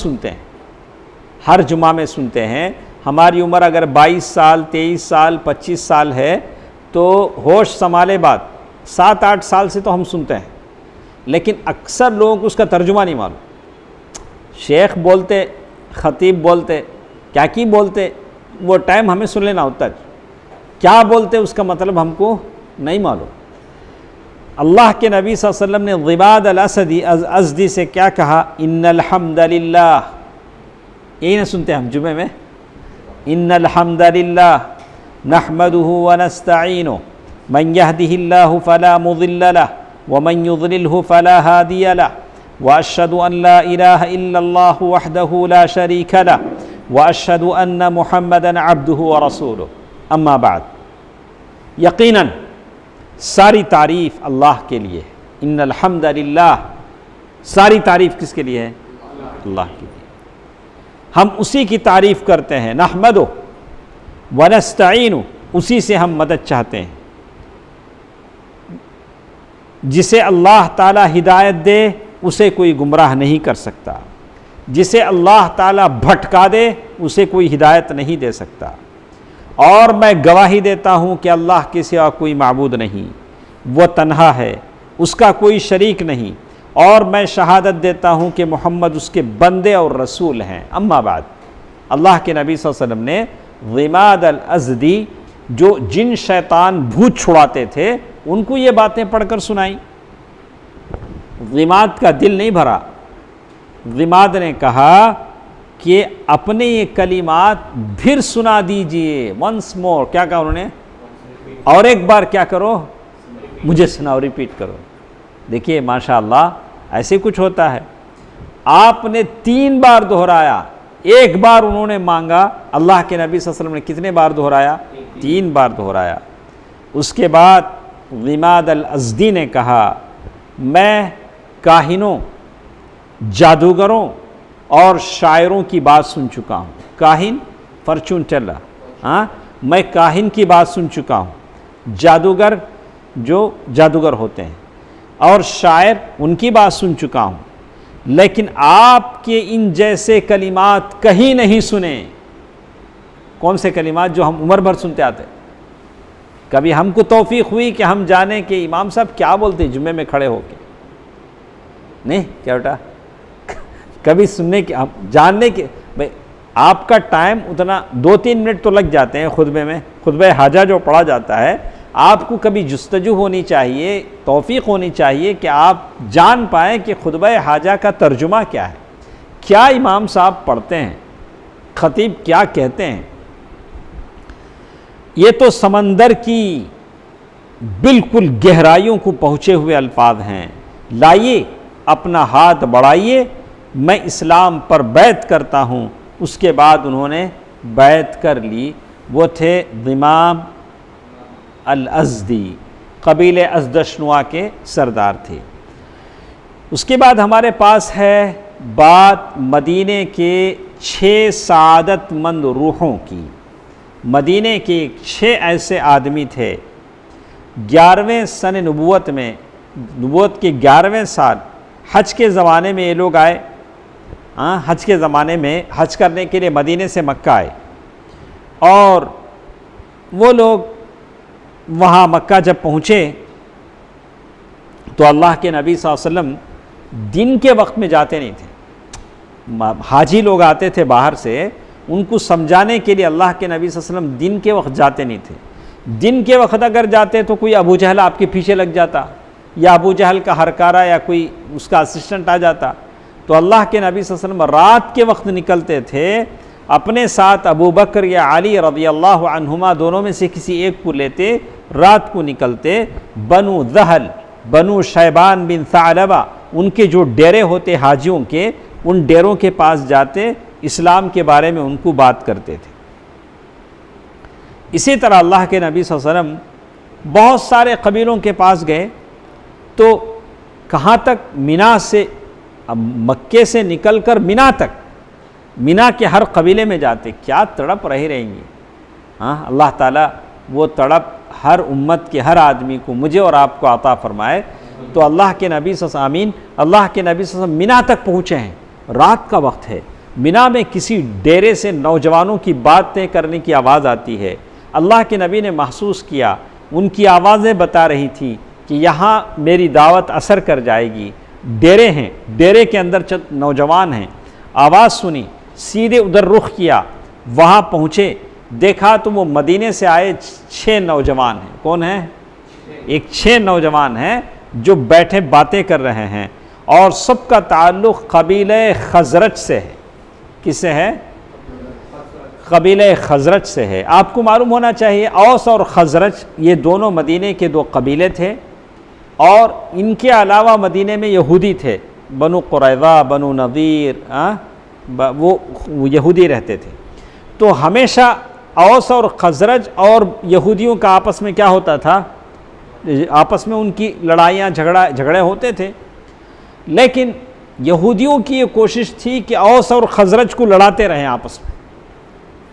سنتے ہیں. ہماری عمر اگر 22 سال 23 سال 25 سال ہے تو ہوش سنبھالے بعد 7-8 سال سے تو ہم سنتے ہیں، لیکن اکثر لوگوں کو اس کا ترجمہ نہیں معلوم. شیخ بولتے، خطیب بولتے، کیا کی بولتے، وہ ٹائم ہمیں سن لینا ہوتا ہے. کیا بولتے اس کا مطلب ہم کو نہیں معلوم. اللہ کے نبی صلی اللہ علیہ وسلم نے ضماد ازدی سے کیا کہا؟ ان الحمد للہ. یہی نہ سنتے ہم جمعے میں، ان الحمد للہ نحمده ونستعینه من يهده الله فلا مضل له ومن يضلله فلا هادي له واشهد ان لا اله الا الله وحده لا شريك له واشهد ان محمدا عبده ورسوله. اما بعد، یقیناً ساری تعریف اللہ کے لیے. ان الحمد للہ، ساری تعریف کس کے لیے ہے؟ اللہ کے لیے. ہم اسی کی تعریف کرتے ہیں. نحمدہ ونستعین، اسی سے ہم مدد چاہتے ہیں. جسے اللہ تعالی ہدایت دے اسے کوئی گمراہ نہیں کر سکتا، جسے اللہ تعالی بھٹکا دے اسے کوئی ہدایت نہیں دے سکتا. اور میں گواہی دیتا ہوں کہ اللہ کے سوا کوئی معبود نہیں، وہ تنہا ہے، اس کا کوئی شریک نہیں، اور میں شہادت دیتا ہوں کہ محمد اس کے بندے اور رسول ہیں۔ اما بعد، اللہ کے نبی صلی اللہ علیہ وسلم نے ضماد الازدی جو جن شیطان بھوت چھڑاتے تھے ان کو یہ باتیں پڑھ کر سنائیں۔ ضماد کا دل نہیں بھرا، ضماد نے کہا کہ اپنے یہ کلمات پھر سنا دیجئے، ونس مور، کیا کہا انہوں نے؟ اور ایک بار کیا کرو؟ مجھے سناؤ، ریپیٹ کرو۔ دیکھیے ماشاءاللہ ایسے کچھ ہوتا ہے، آپ نے 3 بار دہرایا، ایک بار انہوں نے مانگا، اللہ کے نبی صلی اللہ علیہ وسلم نے کتنے بار دہرایا؟ 3 بار دہرایا۔ اس کے بعد ضماد الازدی نے کہا میں کاہنوں، جادوگروں اور شاعروں کی بات سن چکا ہوں۔ کاہن فارچون ٹیلر، ہاں، میں کاہن کی بات سن چکا ہوں، جادوگر جو جادوگر ہوتے ہیں اور شاعر ان کی بات سن چکا ہوں، لیکن آپ کے ان جیسے کلمات کہیں نہیں سنے۔ کون سے کلمات؟ جو ہم عمر بھر سنتے آتے۔ کبھی ہم کو توفیق ہوئی کہ ہم جانیں کہ امام صاحب کیا بولتے جمعے میں کھڑے ہو کے؟ نہیں، کیا بیٹا؟ کبھی سننے کے، جاننے کے، بھئی آپ کا ٹائم اتنا 2-3 منٹ تو لگ جاتے ہیں خطبے میں، خطبہ حاجہ جو پڑھا جاتا ہے، آپ کو کبھی جستجو ہونی چاہیے، توفیق ہونی چاہیے کہ آپ جان پائیں کہ خطبہ حاجہ کا ترجمہ کیا ہے، کیا امام صاحب پڑھتے ہیں، خطیب کیا کہتے ہیں۔ یہ تو سمندر کی بالکل گہرائیوں کو پہنچے ہوئے الفاظ ہیں۔ لائیے اپنا ہاتھ بڑھائیے، میں اسلام پر بیعت کرتا ہوں۔ اس کے بعد انہوں نے بیعت کر لی۔ وہ تھے ضمام الازدی، قبیلہ ازدشنوا کے سردار تھے۔ اس کے بعد ہمارے پاس ہے بات مدینے کے 6 سعادت مند روحوں کی۔ مدینے کے 6 ایسے آدمی تھے، 11ویں سن نبوت میں، نبوت کے 11ویں سال، حج کے زمانے میں یہ لوگ آئے۔ حج کے زمانے میں حج کرنے کے لیے مدینے سے مکہ آئے، اور وہ لوگ وہاں مکہ جب پہنچے تو اللہ کے نبی صلی اللہ علیہ وسلم دن کے وقت میں جاتے نہیں تھے۔ حاجی لوگ آتے تھے باہر سے، ان کو سمجھانے کے لیے اللہ کے نبی صلی اللہ علیہ وسلم دن کے وقت جاتے نہیں تھے۔ دن کے وقت اگر جاتے تو کوئی ابو جہل آپ کے پیچھے لگ جاتا، یا ابو جہل کا ہرکارہ یا کوئی اس کا اسسٹنٹ آ جاتا۔ تو اللہ کے نبی صلی اللہ علیہ وسلم رات کے وقت نکلتے تھے، اپنے ساتھ ابو بکر یا علی رضی اللہ عنہما دونوں میں سے کسی ایک کو لیتے، رات کو نکلتے، بنو ذہل، بنو شیبان بن ثعلبہ، ان کے جو ڈیرے ہوتے حاجیوں کے، ان ڈیروں کے پاس جاتے، اسلام کے بارے میں ان کو بات کرتے تھے۔ اسی طرح اللہ کے نبی صلی اللہ علیہ وسلم بہت سارے قبیلوں کے پاس گئے، تو کہاں تک؟ مینا سے، اب مکے سے نکل کر مینا تک، مینا کے ہر قبیلے میں جاتے۔ کیا تڑپ رہیں گی! ہاں، اللہ تعالیٰ وہ تڑپ ہر امت کے ہر آدمی کو، مجھے اور آپ کو عطا فرمائے۔ تو اللہ کے نبی صلی اللہ علیہ وسلم، آمین، اللہ کے نبی صلی اللہ علیہ وسلم مینا تک پہنچے ہیں، رات کا وقت ہے۔ مینا میں کسی ڈیرے سے نوجوانوں کی باتیں کرنے کی آواز آتی ہے۔ اللہ کے نبی نے محسوس کیا، ان کی آوازیں بتا رہی تھی کہ یہاں میری دعوت اثر کر جائے گی۔ ڈیرے ہیں، ڈیرے کے اندر چند نوجوان ہیں، آواز سنی، سیدھے ادھر رخ کیا، وہاں پہنچے، دیکھا تو وہ مدینے سے آئے 6 نوجوان ہیں۔ کون ہیں؟ 6 نوجوان ہیں جو بیٹھے باتیں کر رہے ہیں، اور سب کا تعلق قبیلہ خزرج سے ہے۔ کس سے ہے؟ قبیلہ خزرج سے ہے۔ آپ کو معلوم ہونا چاہیے اوس اور خزرج یہ دونوں مدینے کے 2 قبیلے تھے، اور ان کے علاوہ مدینے میں یہودی تھے، بنو قریظہ، بنو نذیر، وہ یہودی رہتے تھے۔ تو ہمیشہ اوس اور خزرج اور یہودیوں کا آپس میں کیا ہوتا تھا؟ آپس میں ان کی لڑائیاں جھگڑے ہوتے تھے، لیکن یہودیوں کی یہ کوشش تھی کہ اوس اور خزرج کو لڑاتے رہیں آپس میں۔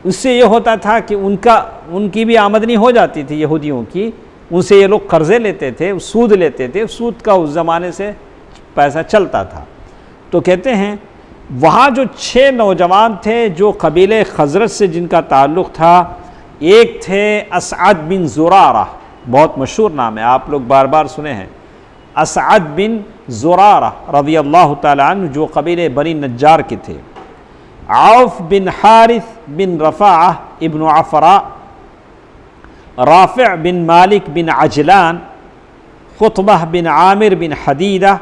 اس سے یہ ہوتا تھا کہ ان کی بھی آمدنی ہو جاتی تھی یہودیوں کی، ان سے یہ لوگ قرضے لیتے تھے، سود لیتے تھے، سود کا اس زمانے سے پیسہ چلتا تھا۔ تو کہتے ہیں وہاں جو 6 نوجوان تھے جو قبیلہ خزرج سے جن کا تعلق تھا، ایک تھے اسعد بن زرارہ، بہت مشہور نام ہے، آپ لوگ بار بار سنے ہیں، اسعد بن زرارہ رضی اللہ تعالیٰ عنہ جو قبیلے بنی نجار کے تھے، عوف بن حارث بن رفاعہ ابن عفراء، رافع بن مالک بن عجلان، خطبہ بن عامر بن حدیدہ،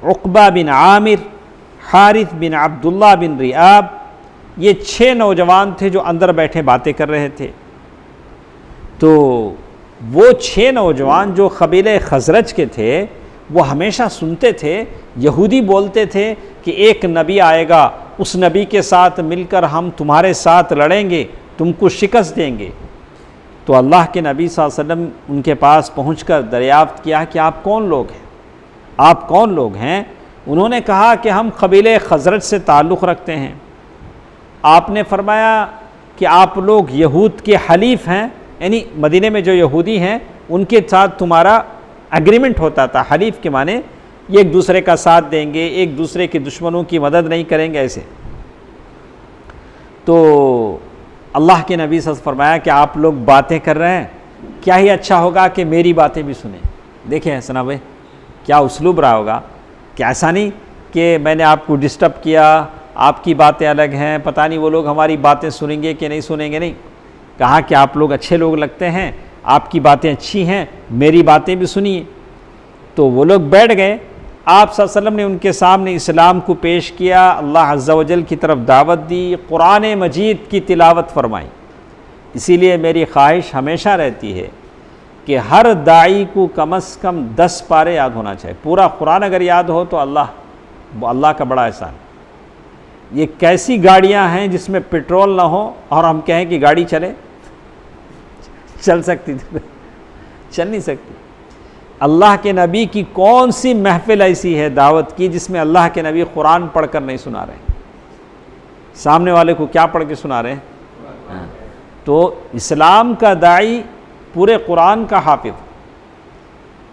عقبہ بن عامر، حارث بن عبداللہ بن ریاب، یہ 6 نوجوان تھے جو اندر بیٹھے باتیں کر رہے تھے۔ تو وہ 6 نوجوان جو قبیلہ خزرج کے تھے وہ ہمیشہ سنتے تھے، یہودی بولتے تھے کہ ایک نبی آئے گا، اس نبی کے ساتھ مل کر ہم تمہارے ساتھ لڑیں گے، تم کو شکست دیں گے۔ تو اللہ کے نبی صلی اللہ علیہ وسلم ان کے پاس پہنچ کر دریافت کیا کہ آپ کون لوگ ہیں، آپ کون لوگ ہیں؟ انہوں نے کہا کہ ہم قبیلہ خزرج سے تعلق رکھتے ہیں۔ آپ نے فرمایا کہ آپ لوگ یہود کے حلیف ہیں، یعنی مدینے میں جو یہودی ہیں ان کے ساتھ تمہارا ایگریمنٹ ہوتا تھا۔ حلیف کے معنی یہ ایک دوسرے کا ساتھ دیں گے، ایک دوسرے کے دشمنوں کی مدد نہیں کریں گے، ایسے۔ تو اللہ کے نبی صلی اللہ علیہ وسلم فرمایا کہ آپ لوگ باتیں کر رہے ہیں، کیا ہی اچھا ہوگا کہ میری باتیں بھی سنیں۔ دیکھیں حسنا بھائی کیا اسلوب رہا ہوگا کہ ایسا نہیں کہ میں نے آپ کو ڈسٹرب کیا، آپ کی باتیں الگ ہیں، پتہ نہیں وہ لوگ ہماری باتیں سنیں گے کہ نہیں سنیں گے، نہیں کہا کہ آپ لوگ اچھے لوگ لگتے ہیں، آپ کی باتیں اچھی ہیں، میری باتیں بھی سنیے۔ تو وہ لوگ بیٹھ گئے، آپ صلی اللہ علیہ وسلم نے ان کے سامنے اسلام کو پیش کیا، اللہ عز و جل کی طرف دعوت دی، قرآن مجید کی تلاوت فرمائی۔ اسی لیے میری خواہش ہمیشہ رہتی ہے کہ ہر داعی کو کم از کم 10 پارے یاد ہونا چاہیے۔ پورا قرآن اگر یاد ہو تو اللہ کا بڑا احسان۔ یہ کیسی گاڑیاں ہیں جس میں پیٹرول نہ ہو اور ہم کہیں کہ گاڑی چلے؟ چل سکتی تھی؟ چل نہیں سکتی۔ اللہ کے نبی کی کون سی محفل ایسی ہے دعوت کی جس میں اللہ کے نبی قرآن پڑھ کر نہیں سنا رہے ہیں؟ سامنے والے کو کیا پڑھ کے سنا رہے ہیں؟ تو اسلام کا داعی پورے قرآن کا حافظ۔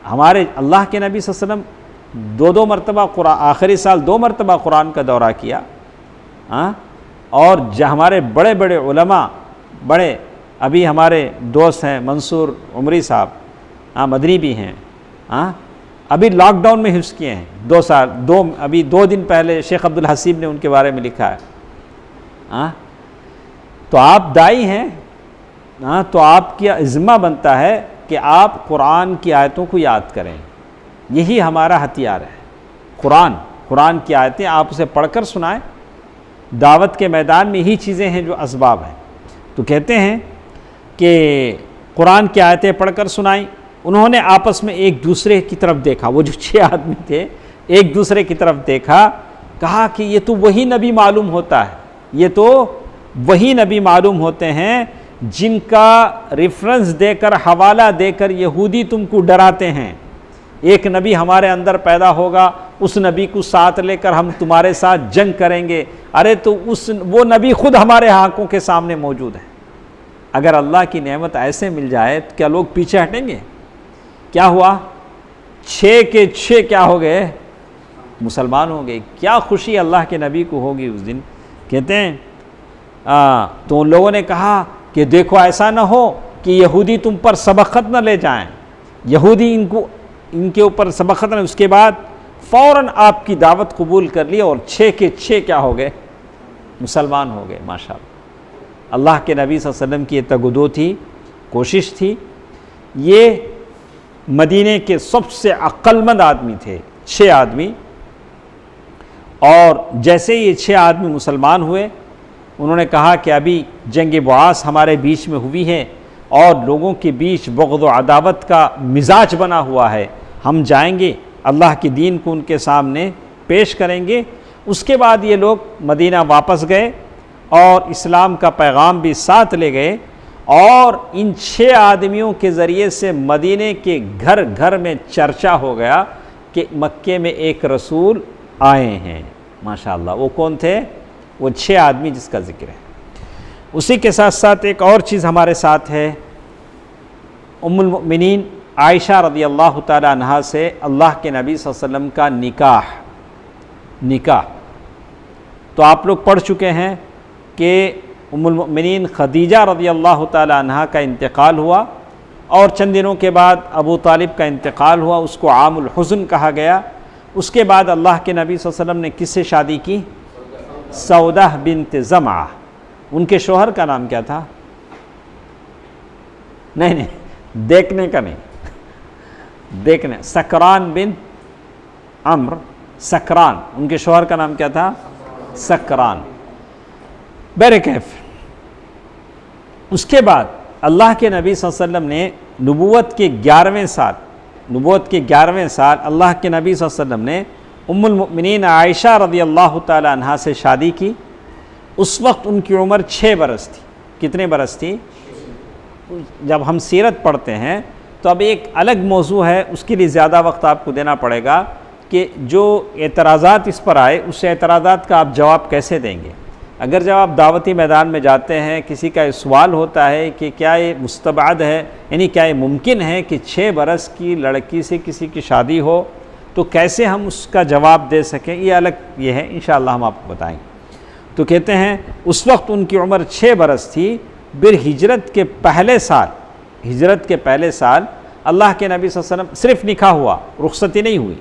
ہمارے اللہ کے نبی صلی اللہ علیہ وسلم 2 مرتبہ آخری سال 2 مرتبہ قرآن کا دورہ کیا، اور ہمارے بڑے بڑے علماء، بڑے ابھی ہمارے دوست ہیں منصور عمری صاحب، مدنی بھی ہیں، ابھی لاک ڈاؤن میں حفظ کیے ہیں 2 سال، ابھی 2 دن پہلے شیخ عبدالحسیب نے ان کے بارے میں لکھا ہے۔ تو آپ داعی ہیں، تو آپ کی ذمہ بنتا ہے کہ آپ قرآن کی آیتوں کو یاد کریں، یہی ہمارا ہتھیار ہے۔ قرآن کی آیتیں آپ اسے پڑھ کر سنائیں۔ دعوت کے میدان میں یہی چیزیں ہیں جو اسباب ہیں۔ تو کہتے ہیں کہ قرآن کی آیتیں پڑھ کر سنائیں۔ انہوں نے آپس میں ایک دوسرے کی طرف دیکھا، وہ جو 6 آدمی تھے ایک دوسرے کی طرف دیکھا، کہا کہ یہ تو وہی نبی معلوم ہوتا ہے، یہ تو وہی نبی معلوم ہوتے ہیں جن کا ریفرنس دے کر، حوالہ دے کر یہودی تم کو ڈراتے ہیں۔ ایک نبی ہمارے اندر پیدا ہوگا، اس نبی کو ساتھ لے کر ہم تمہارے ساتھ جنگ کریں گے۔ ارے تو وہ نبی خود ہمارے آنکھوں کے سامنے موجود ہے۔ اگر اللہ کی نعمت ایسے مل جائے تو کیا لوگ پیچھے ہٹیں گے؟ کیا ہوا؟ 6 کے 6 کیا ہو گئے؟ مسلمان ہو گئے۔ کیا خوشی اللہ کے نبی کو ہوگی اس دن۔ کہتے ہیں تو ان لوگوں نے کہا کہ دیکھو ایسا نہ ہو کہ یہودی تم پر سبقت نہ لے جائیں، یہودی ان کے اوپر سبقت نہ۔ اس کے بعد فوراً آپ کی دعوت قبول کر لی اور 6 کے 6 کیا ہو گئے؟ مسلمان ہو گئے۔ ماشاءاللہ اللہ کے نبی صلی اللہ علیہ وسلم کی یہ تگدو تھی، کوشش تھی۔ یہ مدینے کے سب سے عقل مند آدمی تھے، 6 آدمی، اور جیسے یہ 6 آدمی مسلمان ہوئے، انہوں نے کہا کہ ابھی جنگ بعاث ہمارے بیچ میں ہوئی ہے اور لوگوں کے بیچ بغض و عداوت کا مزاج بنا ہوا ہے، ہم جائیں گے اللہ کے دین کو ان کے سامنے پیش کریں گے۔ اس کے بعد یہ لوگ مدینہ واپس گئے اور اسلام کا پیغام بھی ساتھ لے گئے، اور ان 6 آدمیوں کے ذریعے سے مدینے کے گھر گھر میں چرچا ہو گیا کہ مکے میں ایک رسول آئے ہیں۔ ماشاءاللہ وہ کون تھے؟ وہ 6 آدمی جس کا ذکر ہے۔ اسی کے ساتھ ساتھ ایک اور چیز ہمارے ساتھ ہے، ام المؤمنین عائشہ رضی اللہ تعالی عنہا سے اللہ کے نبی صلی اللہ علیہ وسلم کا نکاح تو آپ لوگ پڑھ چکے ہیں کہ ام المؤمنین خدیجہ رضی اللہ تعالی عنہا کا انتقال ہوا، اور چند دنوں کے بعد ابو طالب کا انتقال ہوا، اس کو عام الحزن کہا گیا۔ اس کے بعد اللہ کے نبی صلی اللہ علیہ وسلم نے کس سے شادی کی؟ سودہ بنت زمعہ. ان کے شوہر کا نام کیا تھا؟ نہیں دیکھنے کا نہیں، دیکھنے، سکران بن عمرو، سکران، ان کے شوہر کا نام کیا تھا؟ سکران. بہرکیف اس کے بعد اللہ کے نبی صلی اللہ علیہ وسلم نے نبوت کے 11ویں سال اللہ کے نبی صلی اللہ علیہ وسلم نے ام المؤمنین عائشہ رضی اللہ تعالی عنہا سے شادی کی. اس وقت ان کی عمر 6 برس تھی. کتنے برس تھی؟ جب ہم سیرت پڑھتے ہیں تو اب ایک الگ موضوع ہے، اس کے لیے زیادہ وقت آپ کو دینا پڑے گا کہ جو اعتراضات اس پر آئے اس اعتراضات کا آپ جواب کیسے دیں گے. اگر جب آپ دعوتی میدان میں جاتے ہیں، کسی کا یہ سوال ہوتا ہے کہ کیا یہ مستبعد ہے، یعنی کیا یہ ممکن ہے کہ 6 برس کی لڑکی سے کسی کی شادی ہو، تو کیسے ہم اس کا جواب دے سکیں، یہ الگ یہ ہے، انشاءاللہ ہم آپ کو بتائیں گے. تو کہتے ہیں اس وقت ان کی عمر 6 برس تھی. پھر ہجرت کے پہلے سال اللہ کے نبی صلی اللہ علیہ وسلم، صرف نکاح ہوا، رخصتی نہیں ہوئی،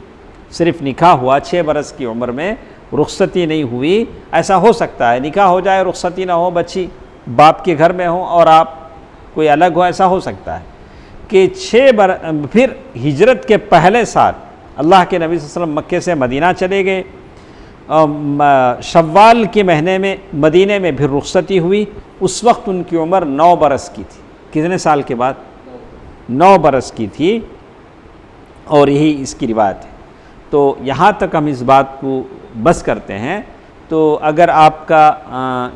صرف نکاح ہوا، 6 برس کی عمر میں رخصتی نہیں ہوئی. ایسا ہو سکتا ہے نکاح ہو جائے، رخصتی نہ ہو، بچی باپ کے گھر میں ہو اور آپ کوئی الگ ہو، ایسا ہو سکتا ہے کہ پھر ہجرت کے پہلے سال اللہ کے نبی صلی اللہ علیہ وسلم مکے سے مدینہ چلے گئے. شوال کے مہینے میں مدینے میں پھر رخصتی ہوئی. اس وقت ان کی عمر 9 برس کی تھی. کتنے سال کے بعد؟ 9 برس کی تھی، اور یہی اس کی روایت ہے. تو یہاں تک ہم اس بات کو بس کرتے ہیں. تو اگر آپ کا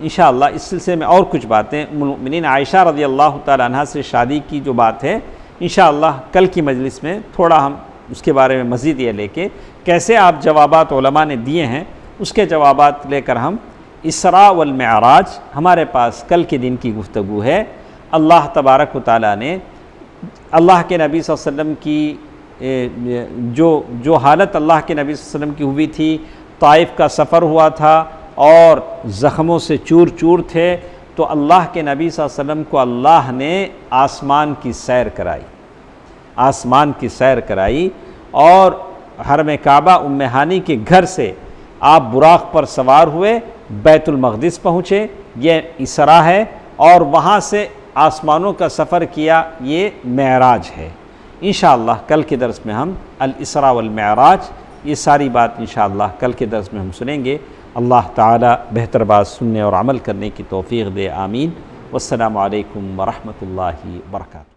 انشاءاللہ اس سلسلے میں اور کچھ باتیں، ام المؤمنین عائشہ رضی اللہ تعالی عنہ سے شادی کی جو بات ہے، انشاءاللہ کل کی مجلس میں تھوڑا ہم اس کے بارے میں مزید یہ لے کے کیسے آپ جوابات علماء نے دیے ہیں اس کے جوابات لے کر ہم اسراء والمعراج، ہمارے پاس کل کے دن کی گفتگو ہے. اللہ تبارک و تعالیٰ نے اللہ کے نبی صلی اللہ علیہ وسلم کی جو حالت اللہ کے نبی صلی اللہ علیہ وسلم کی ہوئی تھی، طائف کا سفر ہوا تھا اور زخموں سے چور چور تھے، تو اللہ کے نبی صلی اللہ علیہ وسلم کو اللہ نے آسمان کی سیر کرائی اور حرم کعبہ ام ہانی کے گھر سے آپ براق پر سوار ہوئے، بیت المقدس پہنچے، یہ اسراء ہے، اور وہاں سے آسمانوں کا سفر کیا، یہ معراج ہے. انشاءاللہ کل کے درس میں ہم الاسراء والمعراج، یہ ساری بات انشاءاللہ کل کے درس میں ہم سنیں گے. اللہ تعالی بہتر بات سننے اور عمل کرنے کی توفیق دے. آمین. والسلام علیکم ورحمۃ اللہ وبرکاتہ.